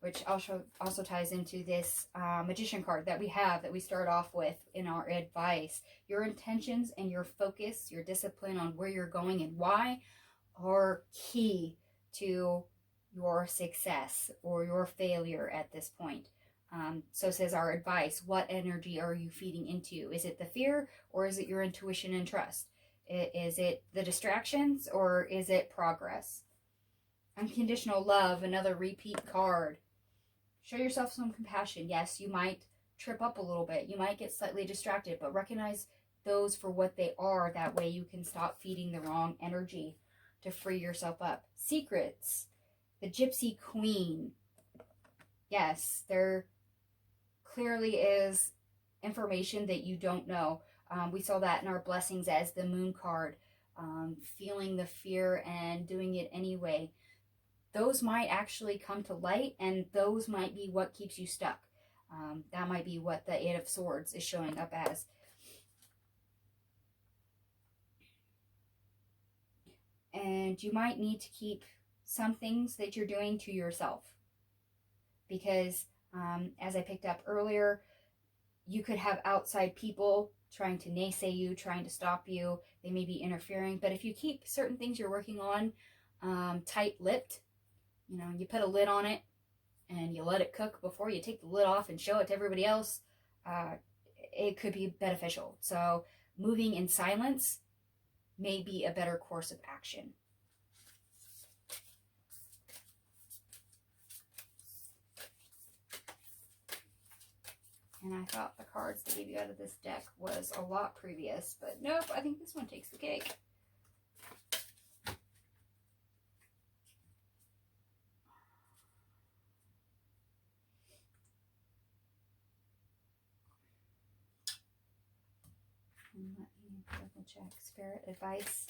Which also ties into this Magician card that we start off with in our advice. Your intentions and your focus, your discipline on where you're going and why are key to your success or your failure at this point. So says our advice. What energy are you feeding into? Is it the fear or is it your intuition and trust? Is it the distractions or is it progress? Unconditional love, another repeat card. Show yourself some compassion. Yes, you might trip up a little bit. You might get slightly distracted, but recognize those for what they are. That way you can stop feeding the wrong energy to free yourself up. Secrets. The Gypsy Queen. Yes, there clearly is information that you don't know. We saw that in our blessings as the Moon card. Feeling the fear and doing it anyway. Those might actually come to light, and those might be what keeps you stuck. That might be what the Eight of Swords is showing up as. And you might need to keep some things that you're doing to yourself. Because, as I picked up earlier, you could have outside people trying to naysay you, trying to stop you. They may be interfering. But if you keep certain things you're working on tight-lipped, you put a lid on it and you let it cook before you take the lid off and show it to everybody else, it could be beneficial. So moving in silence may be a better course of action. And I thought the cards they gave you out of this deck was a lot previous, but nope, I think this one takes the cake. And let me double check. Spirit advice.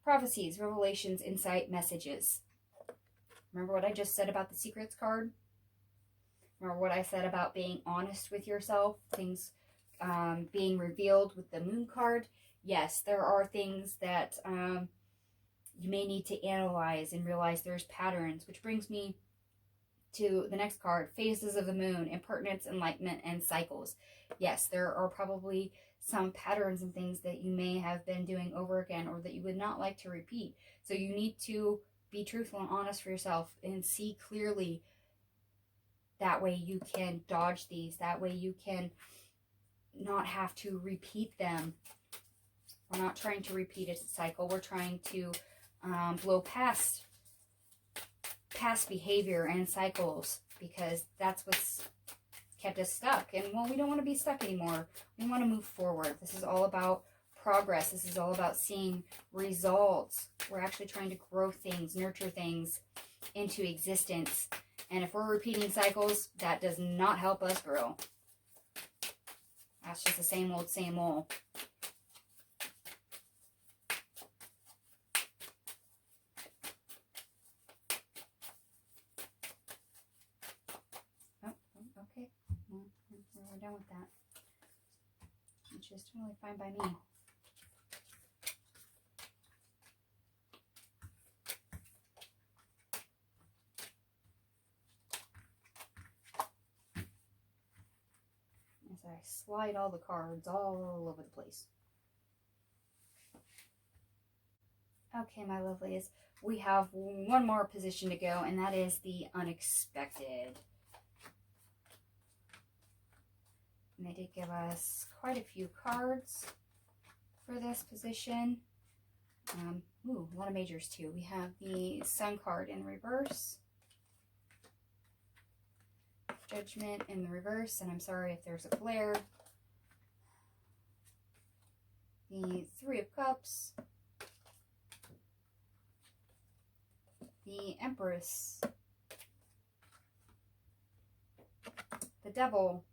Prophecies, revelations, insight, messages. Remember what I just said about the Secrets card? Remember what I said about being honest with yourself? Things being revealed with the Moon card? Yes, there are things that you may need to analyze and realize there's patterns, which brings me to the next card, Phases of the Moon, Impertinence, Enlightenment, and Cycles. Yes, there are probably some patterns and things that you may have been doing over again or that you would not like to repeat. So you need to be truthful and honest for yourself and see clearly. That way you can dodge these. That way you can not have to repeat them. We're not trying to repeat a cycle. We're trying to blow past behavior and cycles, because that's what's kept us stuck. And well, we don't want to be stuck anymore. We want to move forward. This is all about progress. This is all about seeing results. We're actually trying to grow things, nurture things into existence. And if we're repeating cycles, that does not help us grow. That's just the same old, same old. Oh, okay. We're done with that. Which is totally fine by me. I slide all the cards all over the place. Okay, my lovelies, we have one more position to go, and that is the unexpected. And they did give us quite a few cards for this position. Ooh, a lot of majors too. We have the Sun card in reverse. Judgment in the reverse, and I'm sorry if there's a glare. The Three of Cups. The Empress. The Devil.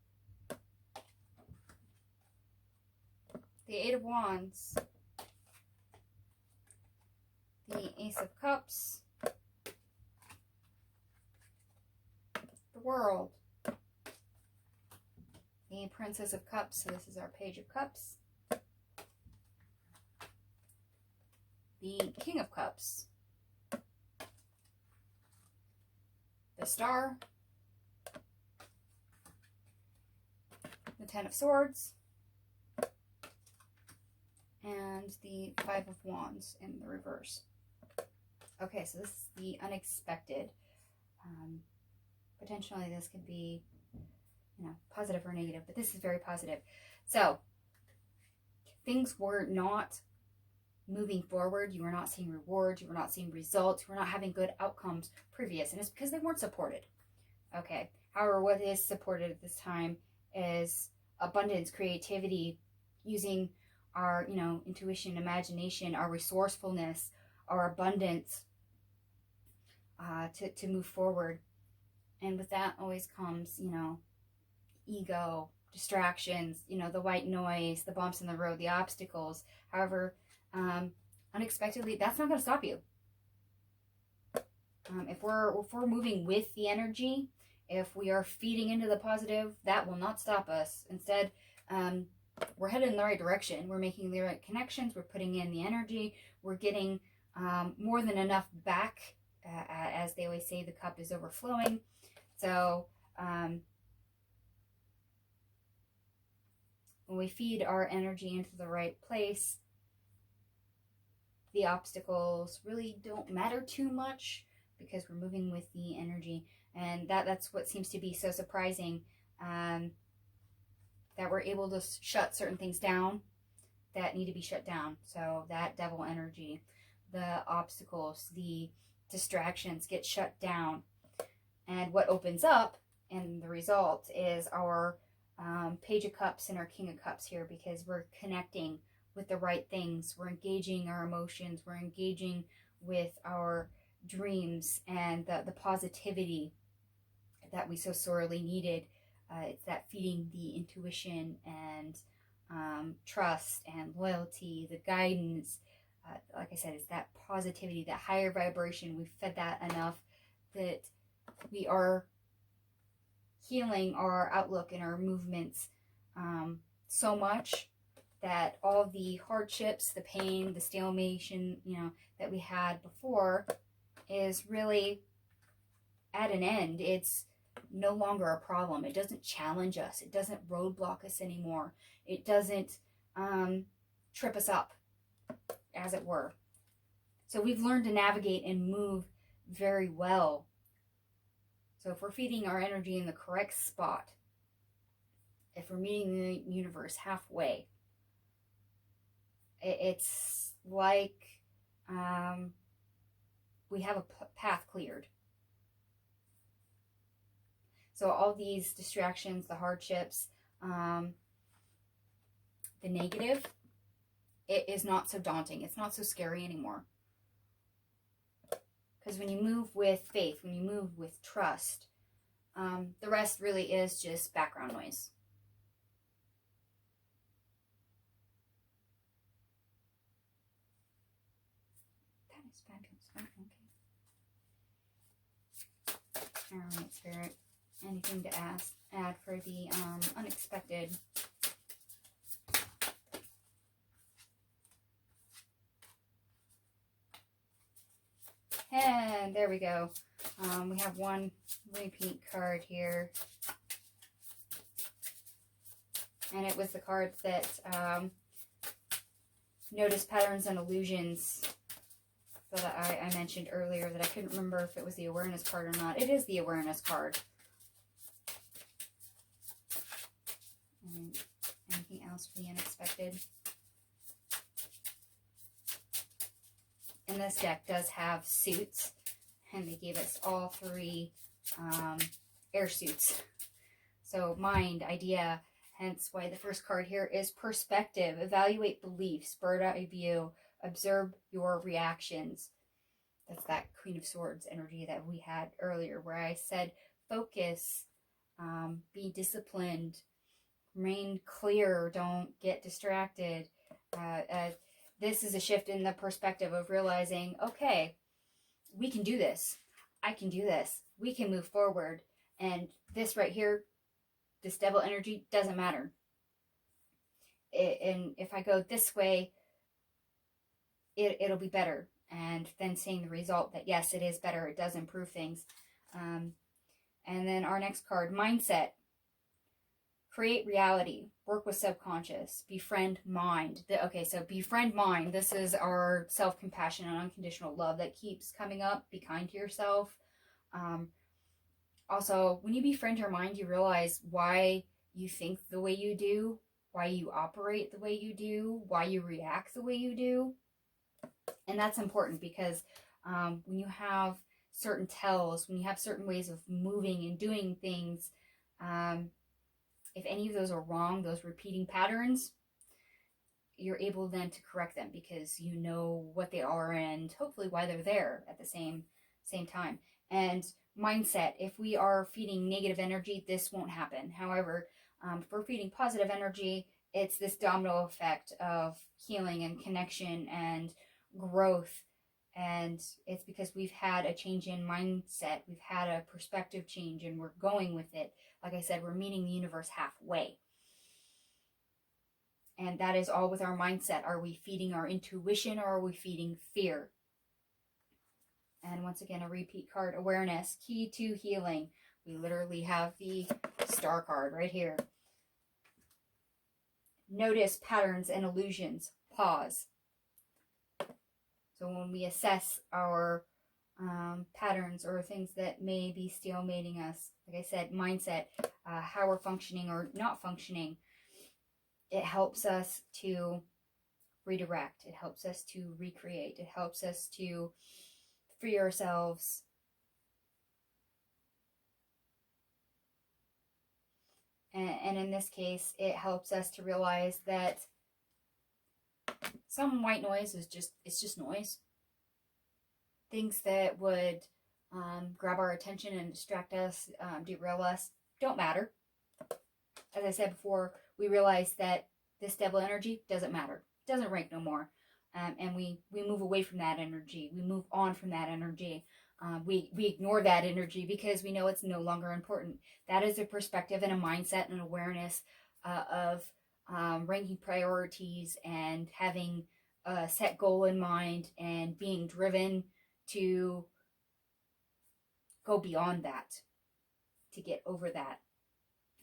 The Eight of Wands. The Ace of Cups. The World. The Princess of Cups, so this is our Page of Cups. The King of Cups. The Star. The Ten of Swords. And the Five of Wands in the reverse. Okay, so this is the unexpected. Potentially this could be, you know, positive or negative, but this is very positive. So things were not moving forward. You were not seeing rewards. You were not seeing results. You were not having good outcomes previous, and it's because they weren't supported. Okay. However, what is supported at this time is abundance, creativity, using our, you know, intuition, imagination, our resourcefulness, our abundance to move forward. And with that always comes, you know, ego, distractions, you know, the white noise, the bumps in the road, the obstacles. However, unexpectedly, that's not going to stop you. If we're moving with the energy, if we are feeding into the positive, that will not stop us. Instead, we're headed in the right direction. We're making the right connections. We're putting in the energy. We're getting more than enough back. As they always say, the cup is overflowing. So when we feed our energy into the right place, the obstacles really don't matter too much, because we're moving with the energy. And that's what seems to be so surprising, that we're able to shut certain things down that need to be shut down. So that devil energy, the obstacles, the distractions get shut down. And what opens up, and the result is our Page of Cups and our King of Cups here, because we're connecting with the right things. We're engaging our emotions. We're engaging with our dreams and the positivity that we so sorely needed. It's that feeding the intuition and trust and loyalty, the guidance. Like I said, it's that positivity, that higher vibration. We've fed that enough that we are healing our outlook and our movements so much that all the hardships, the pain, the stalemation, you know, that we had before is really at an end. It's no longer a problem. It doesn't challenge us. It doesn't roadblock us anymore. It doesn't trip us up, as it were. So we've learned to navigate and move very well. So if we're feeding our energy in the correct spot, if we're meeting the universe halfway, it's like we have a path cleared. So all these distractions, the hardships, the negative, it is not so daunting. It's not so scary anymore. Because when you move with faith, when you move with trust, the rest really is just background noise. That is fabulous. Okay. All right, Spirit. Anything to add for the unexpected? And there we go. We have one repeat card here. And it was the card that notice patterns and illusions that I mentioned earlier, that I couldn't remember if it was the awareness card or not. It is the awareness card. And anything else for the unexpected? And this deck does have suits, and they gave us all three air suits. So mind, idea, hence why the first card here is perspective. Evaluate beliefs, bird's eye view, observe your reactions. That's that Queen of Swords energy that we had earlier, where I said focus, be disciplined, remain clear, don't get distracted. This is a shift in the perspective of realizing, okay, we can do this. I can do this. We can move forward. And this right here, this devil energy, doesn't matter. And if I go this way, it'll be better. And then seeing the result that, yes, it is better. It does improve things. And then our next card, mindset. Create reality. Work with subconscious. Befriend mind. Okay, so befriend mind. This is our self-compassion and unconditional love that keeps coming up. Be kind to yourself. Also, when you befriend your mind, you realize why you think the way you do, why you operate the way you do, why you react the way you do. And that's important because when you have certain tells, when you have certain ways of moving and doing things, if any of those are wrong, those repeating patterns, you're able then to correct them because you know what they are and hopefully why they're there at the same time. And mindset, if we are feeding negative energy, this won't happen. However, if we're feeding positive energy, it's this domino effect of healing and connection and growth. And it's because we've had a change in mindset, we've had a perspective change, and we're going with it. Like I said, we're meeting the universe halfway. And that is all with our mindset. Are we feeding our intuition or are we feeding fear? And once again, a repeat card, awareness, key to healing. We literally have the star card right here. Notice patterns and illusions. Pause. So when we assess our patterns or things that may be stalemating us, like I said, mindset, how we're functioning or not functioning, it helps us to redirect. It helps us to recreate. It helps us to free ourselves. And in this case, it helps us to realize that some white noise is just noise. Things that would grab our attention and distract us, derail us, don't matter. As I said before, we realize that this devil energy doesn't matter. It doesn't rank no more. And we move away from that energy. We move on from that energy. We ignore that energy because we know it's no longer important. That is a perspective and a mindset and awareness of ranking priorities and having a set goal in mind and being driven to go beyond that, to get over that.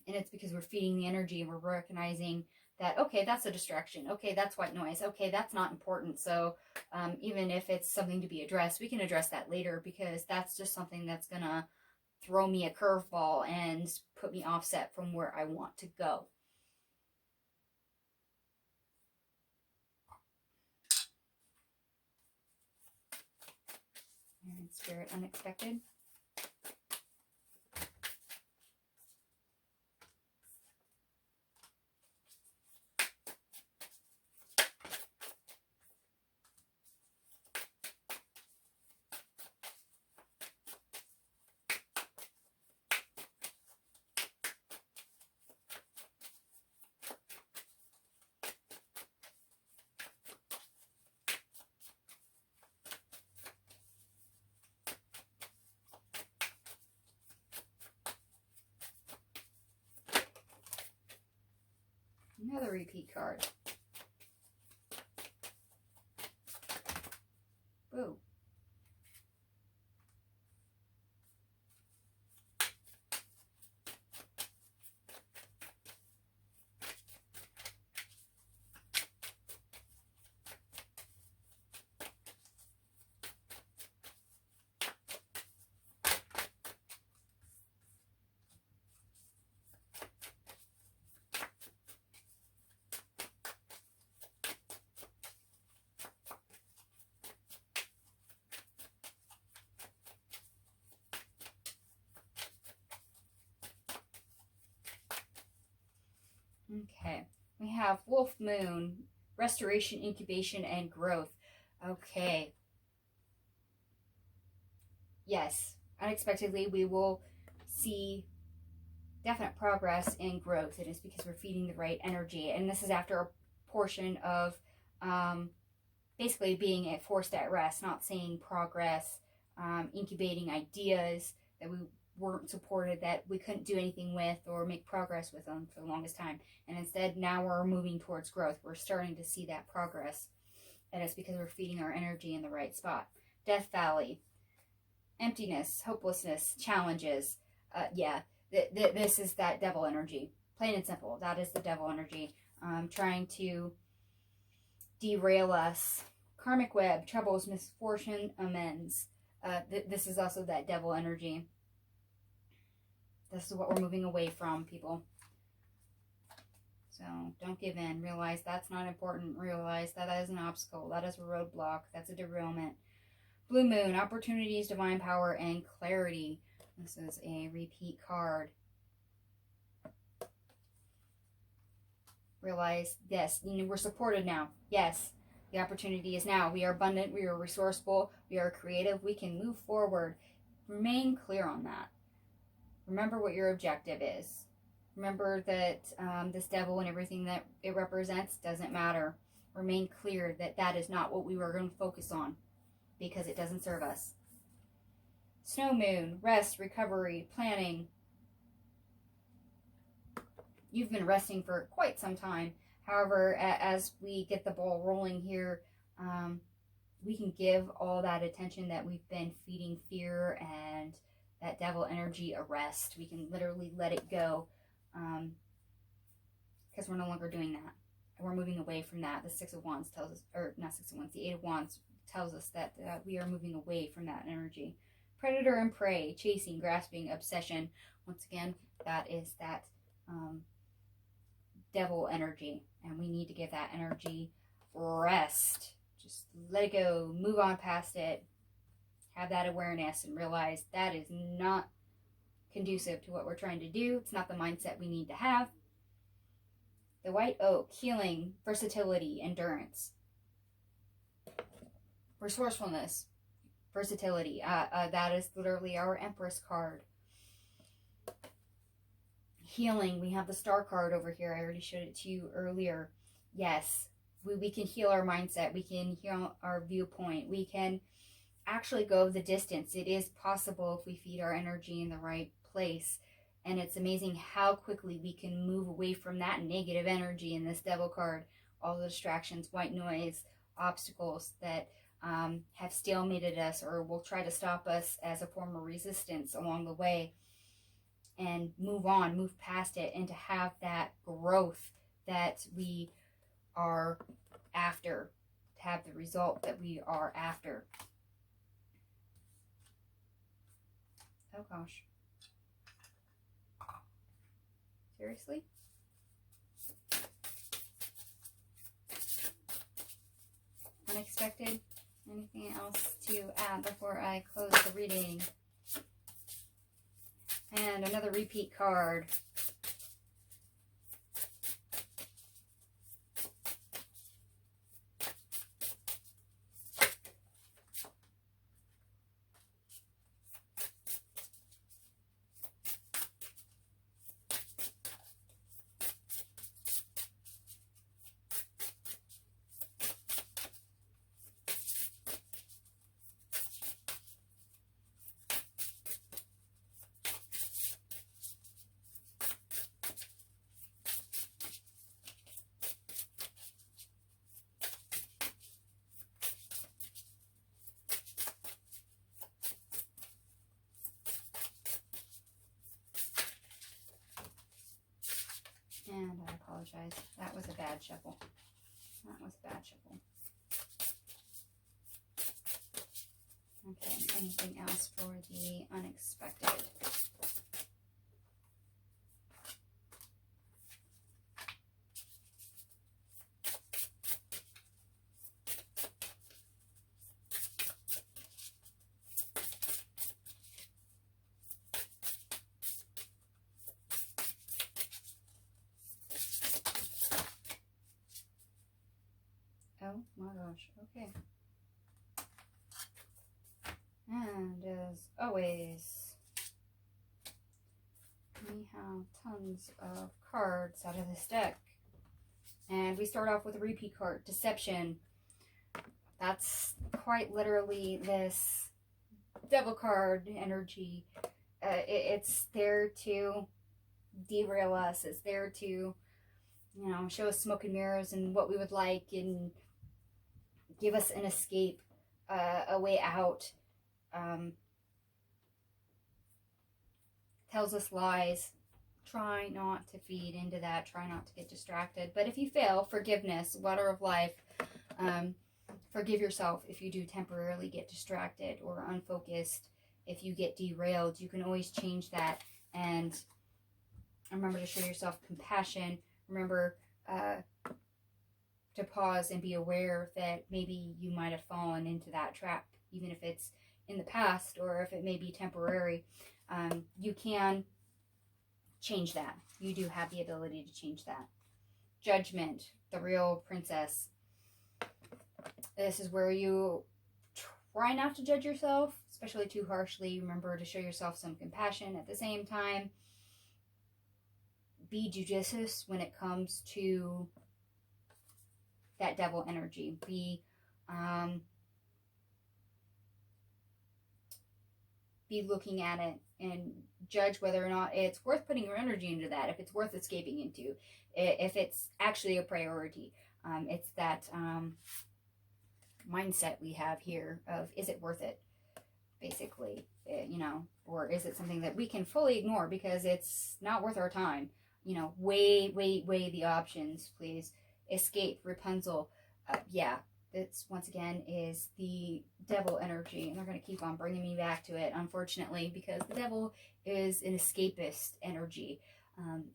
And it's because we're feeding the energy and we're recognizing that, okay, that's a distraction. Okay, that's white noise. Okay, that's not important. So even if it's something to be addressed, we can address that later because that's just something that's going to throw me a curveball and put me offset from where I want to go. Spirit, unexpected. Another repeat card. Boo. Okay, we have Wolf Moon, restoration, incubation, and growth. Okay. Yes, unexpectedly, we will see definite progress and growth. It is because we're feeding the right energy. And this is after a portion of basically being forced at rest, not seeing progress, incubating ideas that we weren't supported, that we couldn't do anything with or make progress with them for the longest time. And instead, now we're moving towards growth. We're starting to see that progress. And it's because we're feeding our energy in the right spot. Death Valley, emptiness, hopelessness, challenges. This is that devil energy. Plain and simple. That is the devil energy. Trying to derail us. Karmic web, troubles, misfortune, amends. This is also that devil energy. This is what we're moving away from, people. So don't give in. Realize that's not important. Realize that is an obstacle. That is a roadblock. That's a derailment. Blue Moon, opportunities, divine power, and clarity. This is a repeat card. Realize, yes, we're supported now. Yes, the opportunity is now. We are abundant. We are resourceful. We are creative. We can move forward. Remain clear on that. Remember what your objective is. Remember that this devil and everything that it represents doesn't matter. Remain clear that that is not what we were going to focus on, because it doesn't serve us. Snow Moon, rest, recovery, planning. You've been resting for quite some time. However, as we get the ball rolling here, we can give all that attention that we've been feeding fear and that devil energy a rest. We can literally let it go, because we're no longer doing that. We're moving away from that. The Six of Wands tells us, or not Six of Wands, the Eight of Wands tells us that we are moving away from that energy. Predator and prey, chasing, grasping, obsession. Once again, that is that devil energy, and we need to give that energy rest. Just let it go, move on past it, have that awareness, and realize that is not conducive to what we're trying to do. It's not the mindset we need to have. The White Oak, healing, versatility, endurance, resourcefulness, versatility. That is literally our Empress card. Healing, we have the Star card over here. I already showed it to you earlier. Yes, we can heal our mindset. We can heal our viewpoint. We can actually go the distance. It is possible if we feed our energy in the right place. And it's amazing how quickly we can move away from that negative energy in this devil card. All the distractions, white noise, obstacles that have stalemated us or will try to stop us as a form of resistance along the way. And move on, move past it, and to have that growth that we are after, to have the result that we are after. Oh gosh. Seriously? Unexpected? Anything else to add before I close the reading? And another repeat card. And I apologize. That was a bad shuffle. That was a bad shuffle. Okay, anything else for the unexpected? Oh my gosh, okay. And as always, we have tons of cards out of this deck. And we start off with a repeat card, Deception. That's quite literally this devil card energy. It's there to derail us. It's there to, you know, show us smoke and mirrors and what we would like and give us an escape, a way out. Tells us lies. Try not to feed into that. Try not to get distracted. But if you fail, forgiveness, water of life. Forgive yourself if you do temporarily get distracted or unfocused. If you get derailed, you can always change that. And remember to show yourself compassion. Remember to pause and be aware that maybe you might have fallen into that trap, even if it's in the past or if it may be temporary. You can change that. You do have the ability to change that. Judgment, the real princess. This is where you try not to judge yourself, especially too harshly. Remember to show yourself some compassion at the same time. Be judicious when it comes to that devil energy. Be looking at it and judge whether or not it's worth putting your energy into that, if it's worth escaping into, if it's actually a priority. It's that mindset we have here of, is it worth it, basically, you know, or is it something that we can fully ignore because it's not worth our time? You know, weigh the options, please. Escape, Rapunzel. Yeah, it's once again is the devil energy, and they're going to keep on bringing me back to it, unfortunately, because the devil is an escapist energy.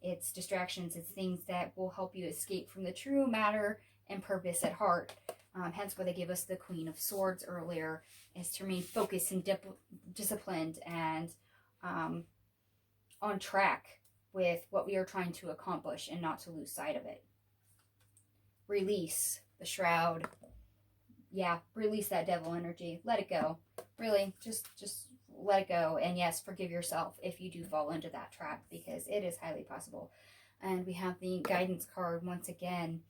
It's distractions, it's things that will help you escape from the true matter and purpose at heart. Hence why they give us the Queen of Swords earlier, is to remain focused and disciplined and on track with what we are trying to accomplish and not to lose sight of it. Release, the Shroud. Yeah, release that devil energy. Let it go. Really, just let it go. And yes, forgive yourself if you do fall into that trap, because it is highly possible. And we have the guidance card once again.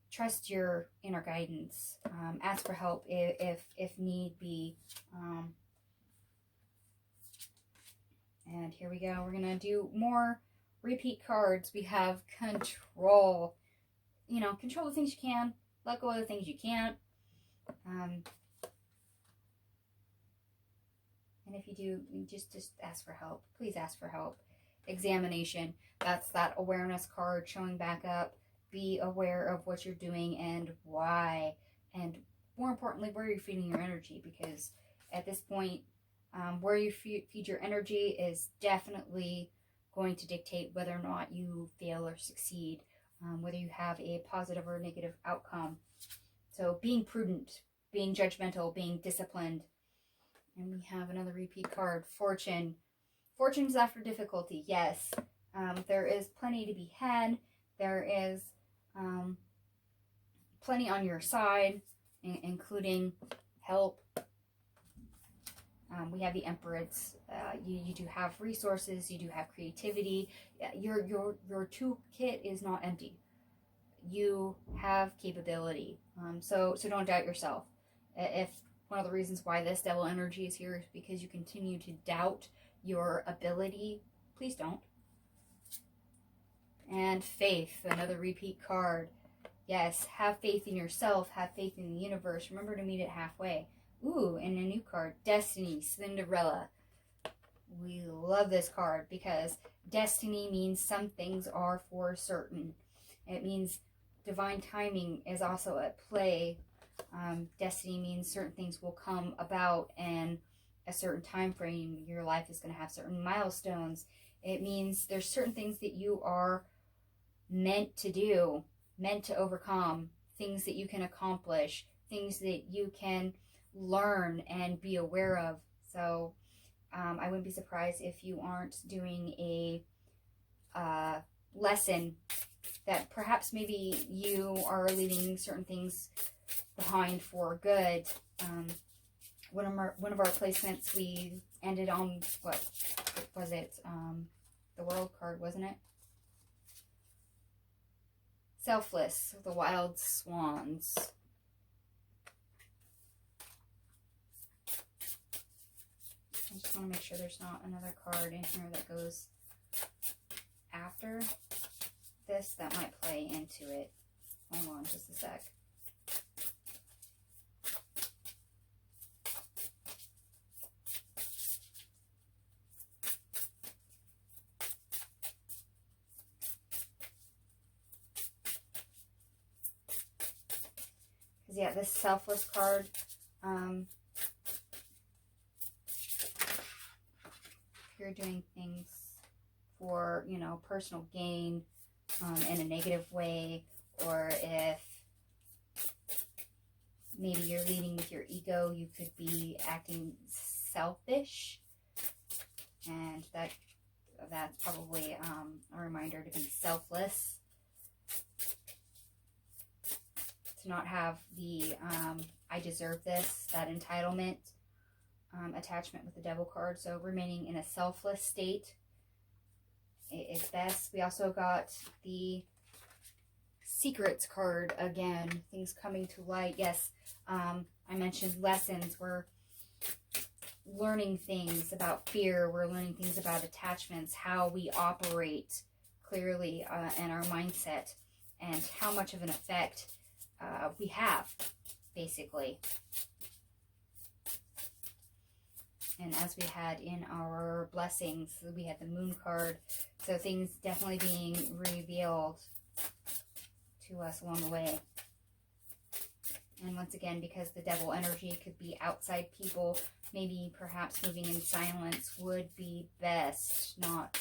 Trust your inner guidance. Ask for help if need be. And here we go. We're going to do more repeat cards. We have Control. You know, control the things you can. Let go of the things you can't. And if you do, just ask for help. Please ask for help. Examination. That's that awareness card showing back up. Be aware of what you're doing and why. And more importantly, where you're feeding your energy. Because at this point, where you feed your energy is definitely going to dictate whether or not you fail or succeed. Whether you have a positive or negative outcome. So being prudent being judgmental, being disciplined. And we have another repeat card, Fortune. Fortune's after difficulty, yes. There is plenty to be had. There is plenty on your side, including help. We have the Empress. You do have resources. You do have creativity. Your toolkit is not empty. You have capability. So don't doubt yourself. If one of the reasons why this devil energy is here is because you continue to doubt your ability, please don't. And Faith, another repeat card. Yes, have faith in yourself. Have faith in the universe. Remember to meet it halfway. Ooh, and a new card, Destiny, Cinderella. We love this card because destiny means some things are for certain. It means divine timing is also at play. Destiny means certain things will come about in a certain time frame. Your life is going to have certain milestones. It means there's certain things that you are meant to do, meant to overcome, things that you can accomplish, things that you can learn and be aware of. So I wouldn't be surprised if you aren't doing a lesson that perhaps maybe you are leaving certain things behind for good. One of our placements, we ended on, what was it? The World card, wasn't it? Selfless, the Wild Swans. I just want to make sure there's not another card in here that goes after this that might play into it. Hold on just a sec. Because yeah, this Selfless card, you're doing things for, you know, personal gain in a negative way, or if maybe you're leading with your ego, you could be acting selfish, and that's probably a reminder to be selfless, to not have the I deserve this, that entitlement attachment with the Devil card. So remaining in a selfless state is best. We also got the Secrets card again, things coming to light. Yes, I mentioned lessons. We're learning things about fear. We're learning things about attachments, how we operate clearly in our mindset, and how much of an effect we have, basically. And as we had in our blessings, we had the Moon card. So things definitely being revealed to us along the way. And once again, because the devil energy could be outside people, maybe perhaps moving in silence would be best. Not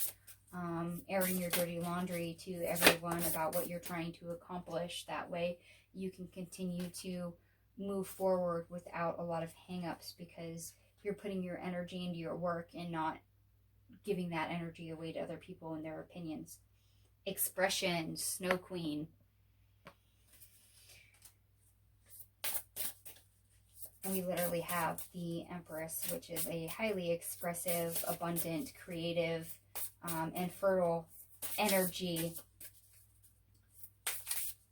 airing your dirty laundry to everyone about what you're trying to accomplish. That way you can continue to move forward without a lot of hang-ups, because you're putting your energy into your work and not giving that energy away to other people and their opinions. Expression, Snow Queen. And we literally have the Empress, which is a highly expressive, abundant, creative, and fertile energy.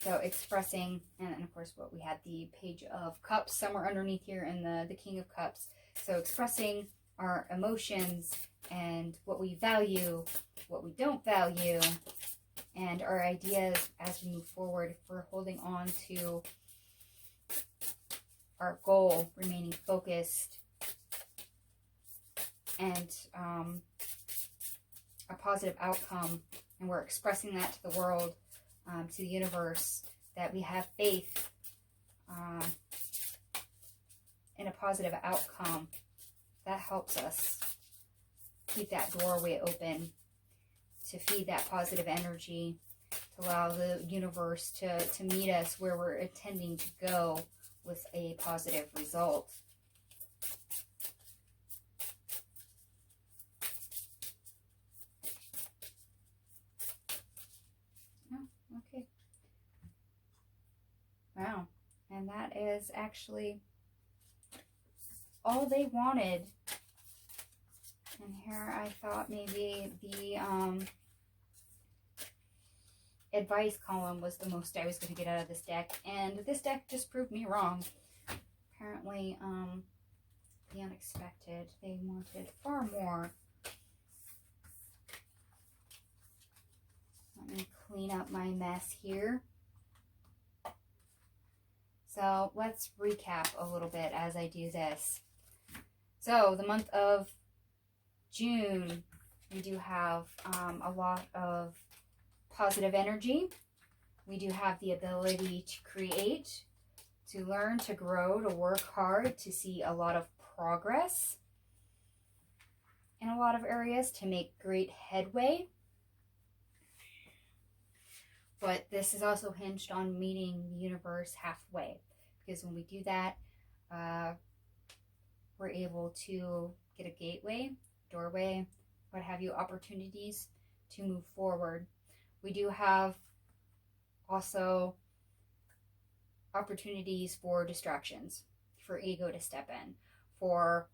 So expressing, and of course what we had, the Page of Cups somewhere underneath here, and the King of Cups. So expressing our emotions and what we value, what we don't value, and our ideas as we move forward. If we're holding on to our goal, remaining focused, and a positive outcome, and we're expressing that to the world, to the universe, that we have faith in a positive outcome, that helps us keep that doorway open, to feed that positive energy, to allow the universe to meet us where we're intending to go, with a positive result. Oh, okay. Wow. And that is actually all they wanted. And here I thought maybe the advice column was the most I was going to get out of this deck. And this deck just proved me wrong. Apparently, the unexpected. They wanted far more. Let me clean up my mess here. So let's recap a little bit as I do this. So the month of June, we do have a lot of positive energy. We do have the ability to create, to learn, to grow, to work hard, to see a lot of progress in a lot of areas, to make great headway. But this is also hinged on meeting the universe halfway, because when we do that, we're able to get a gateway, doorway, what have you, opportunities to move forward. We do have also opportunities for distractions, for ego to step in, for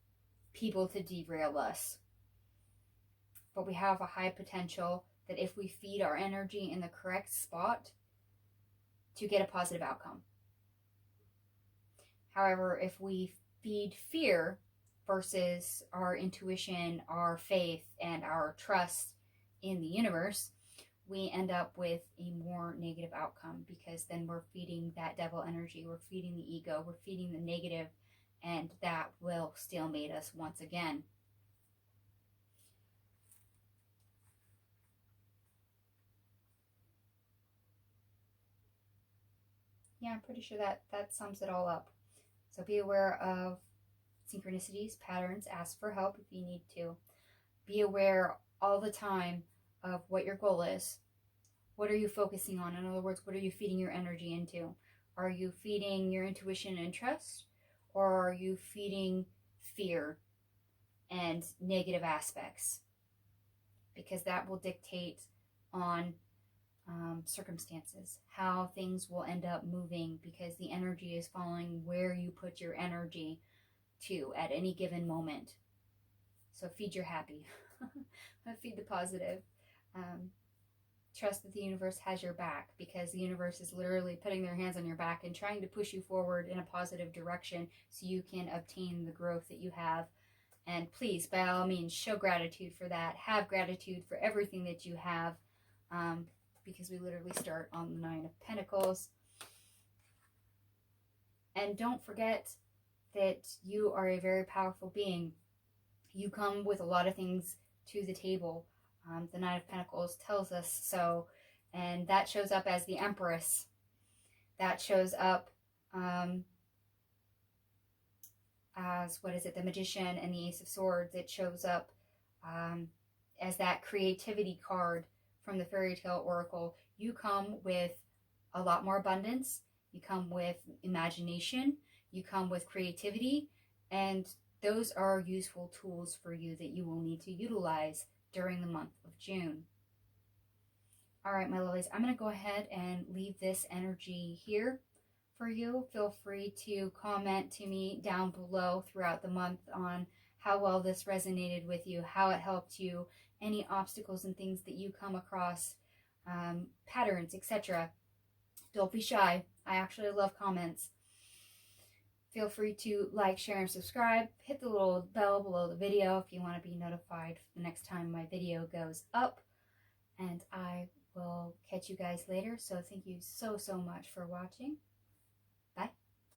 people to derail us. But we have a high potential that if we feed our energy in the correct spot, to get a positive outcome. However, if we feed fear versus our intuition, our faith, and our trust in the universe, we end up with a more negative outcome, because then we're feeding that devil energy, we're feeding the ego, we're feeding the negative, and that will stalemate us once again. Yeah, I'm pretty sure that sums it all up. So be aware of synchronicities, patterns, ask for help if you need to. Be aware all the time of what your goal is. What are you focusing on? In other words, what are you feeding your energy into? Are you feeding your intuition and trust? Or are you feeding fear and negative aspects? Because that will dictate on circumstances, how things will end up moving, because the energy is following where you put your energy to at any given moment. So feed your happy. Feed the positive. Trust that the universe has your back, because the universe is literally putting their hands on your back and trying to push you forward in a positive direction so you can obtain the growth that you have. And please, by all means, show gratitude for that. Have gratitude for everything that you have, because we literally start on the 9 of Pentacles. And don't forget that you are a very powerful being. You come with a lot of things to the table. The 9 of Pentacles tells us so, and that shows up as the Empress. That shows up as, the Magician and the Ace of Swords. It shows up as that creativity card from the Fairytale Oracle. You come with a lot more abundance. You come with imagination. You come with creativity, and those are useful tools for you that you will need to utilize during the month of June. All right, my lovelies, I'm going to go ahead and leave this energy here for you. Feel free to comment to me down below throughout the month on how well this resonated with you, how it helped you, any obstacles and things that you come across, patterns, etc. Don't be shy. I actually love comments. Feel free to like, share, and subscribe. Hit the little bell below the video if you want to be notified the next time my video goes up. And I will catch you guys later. So thank you so much for watching.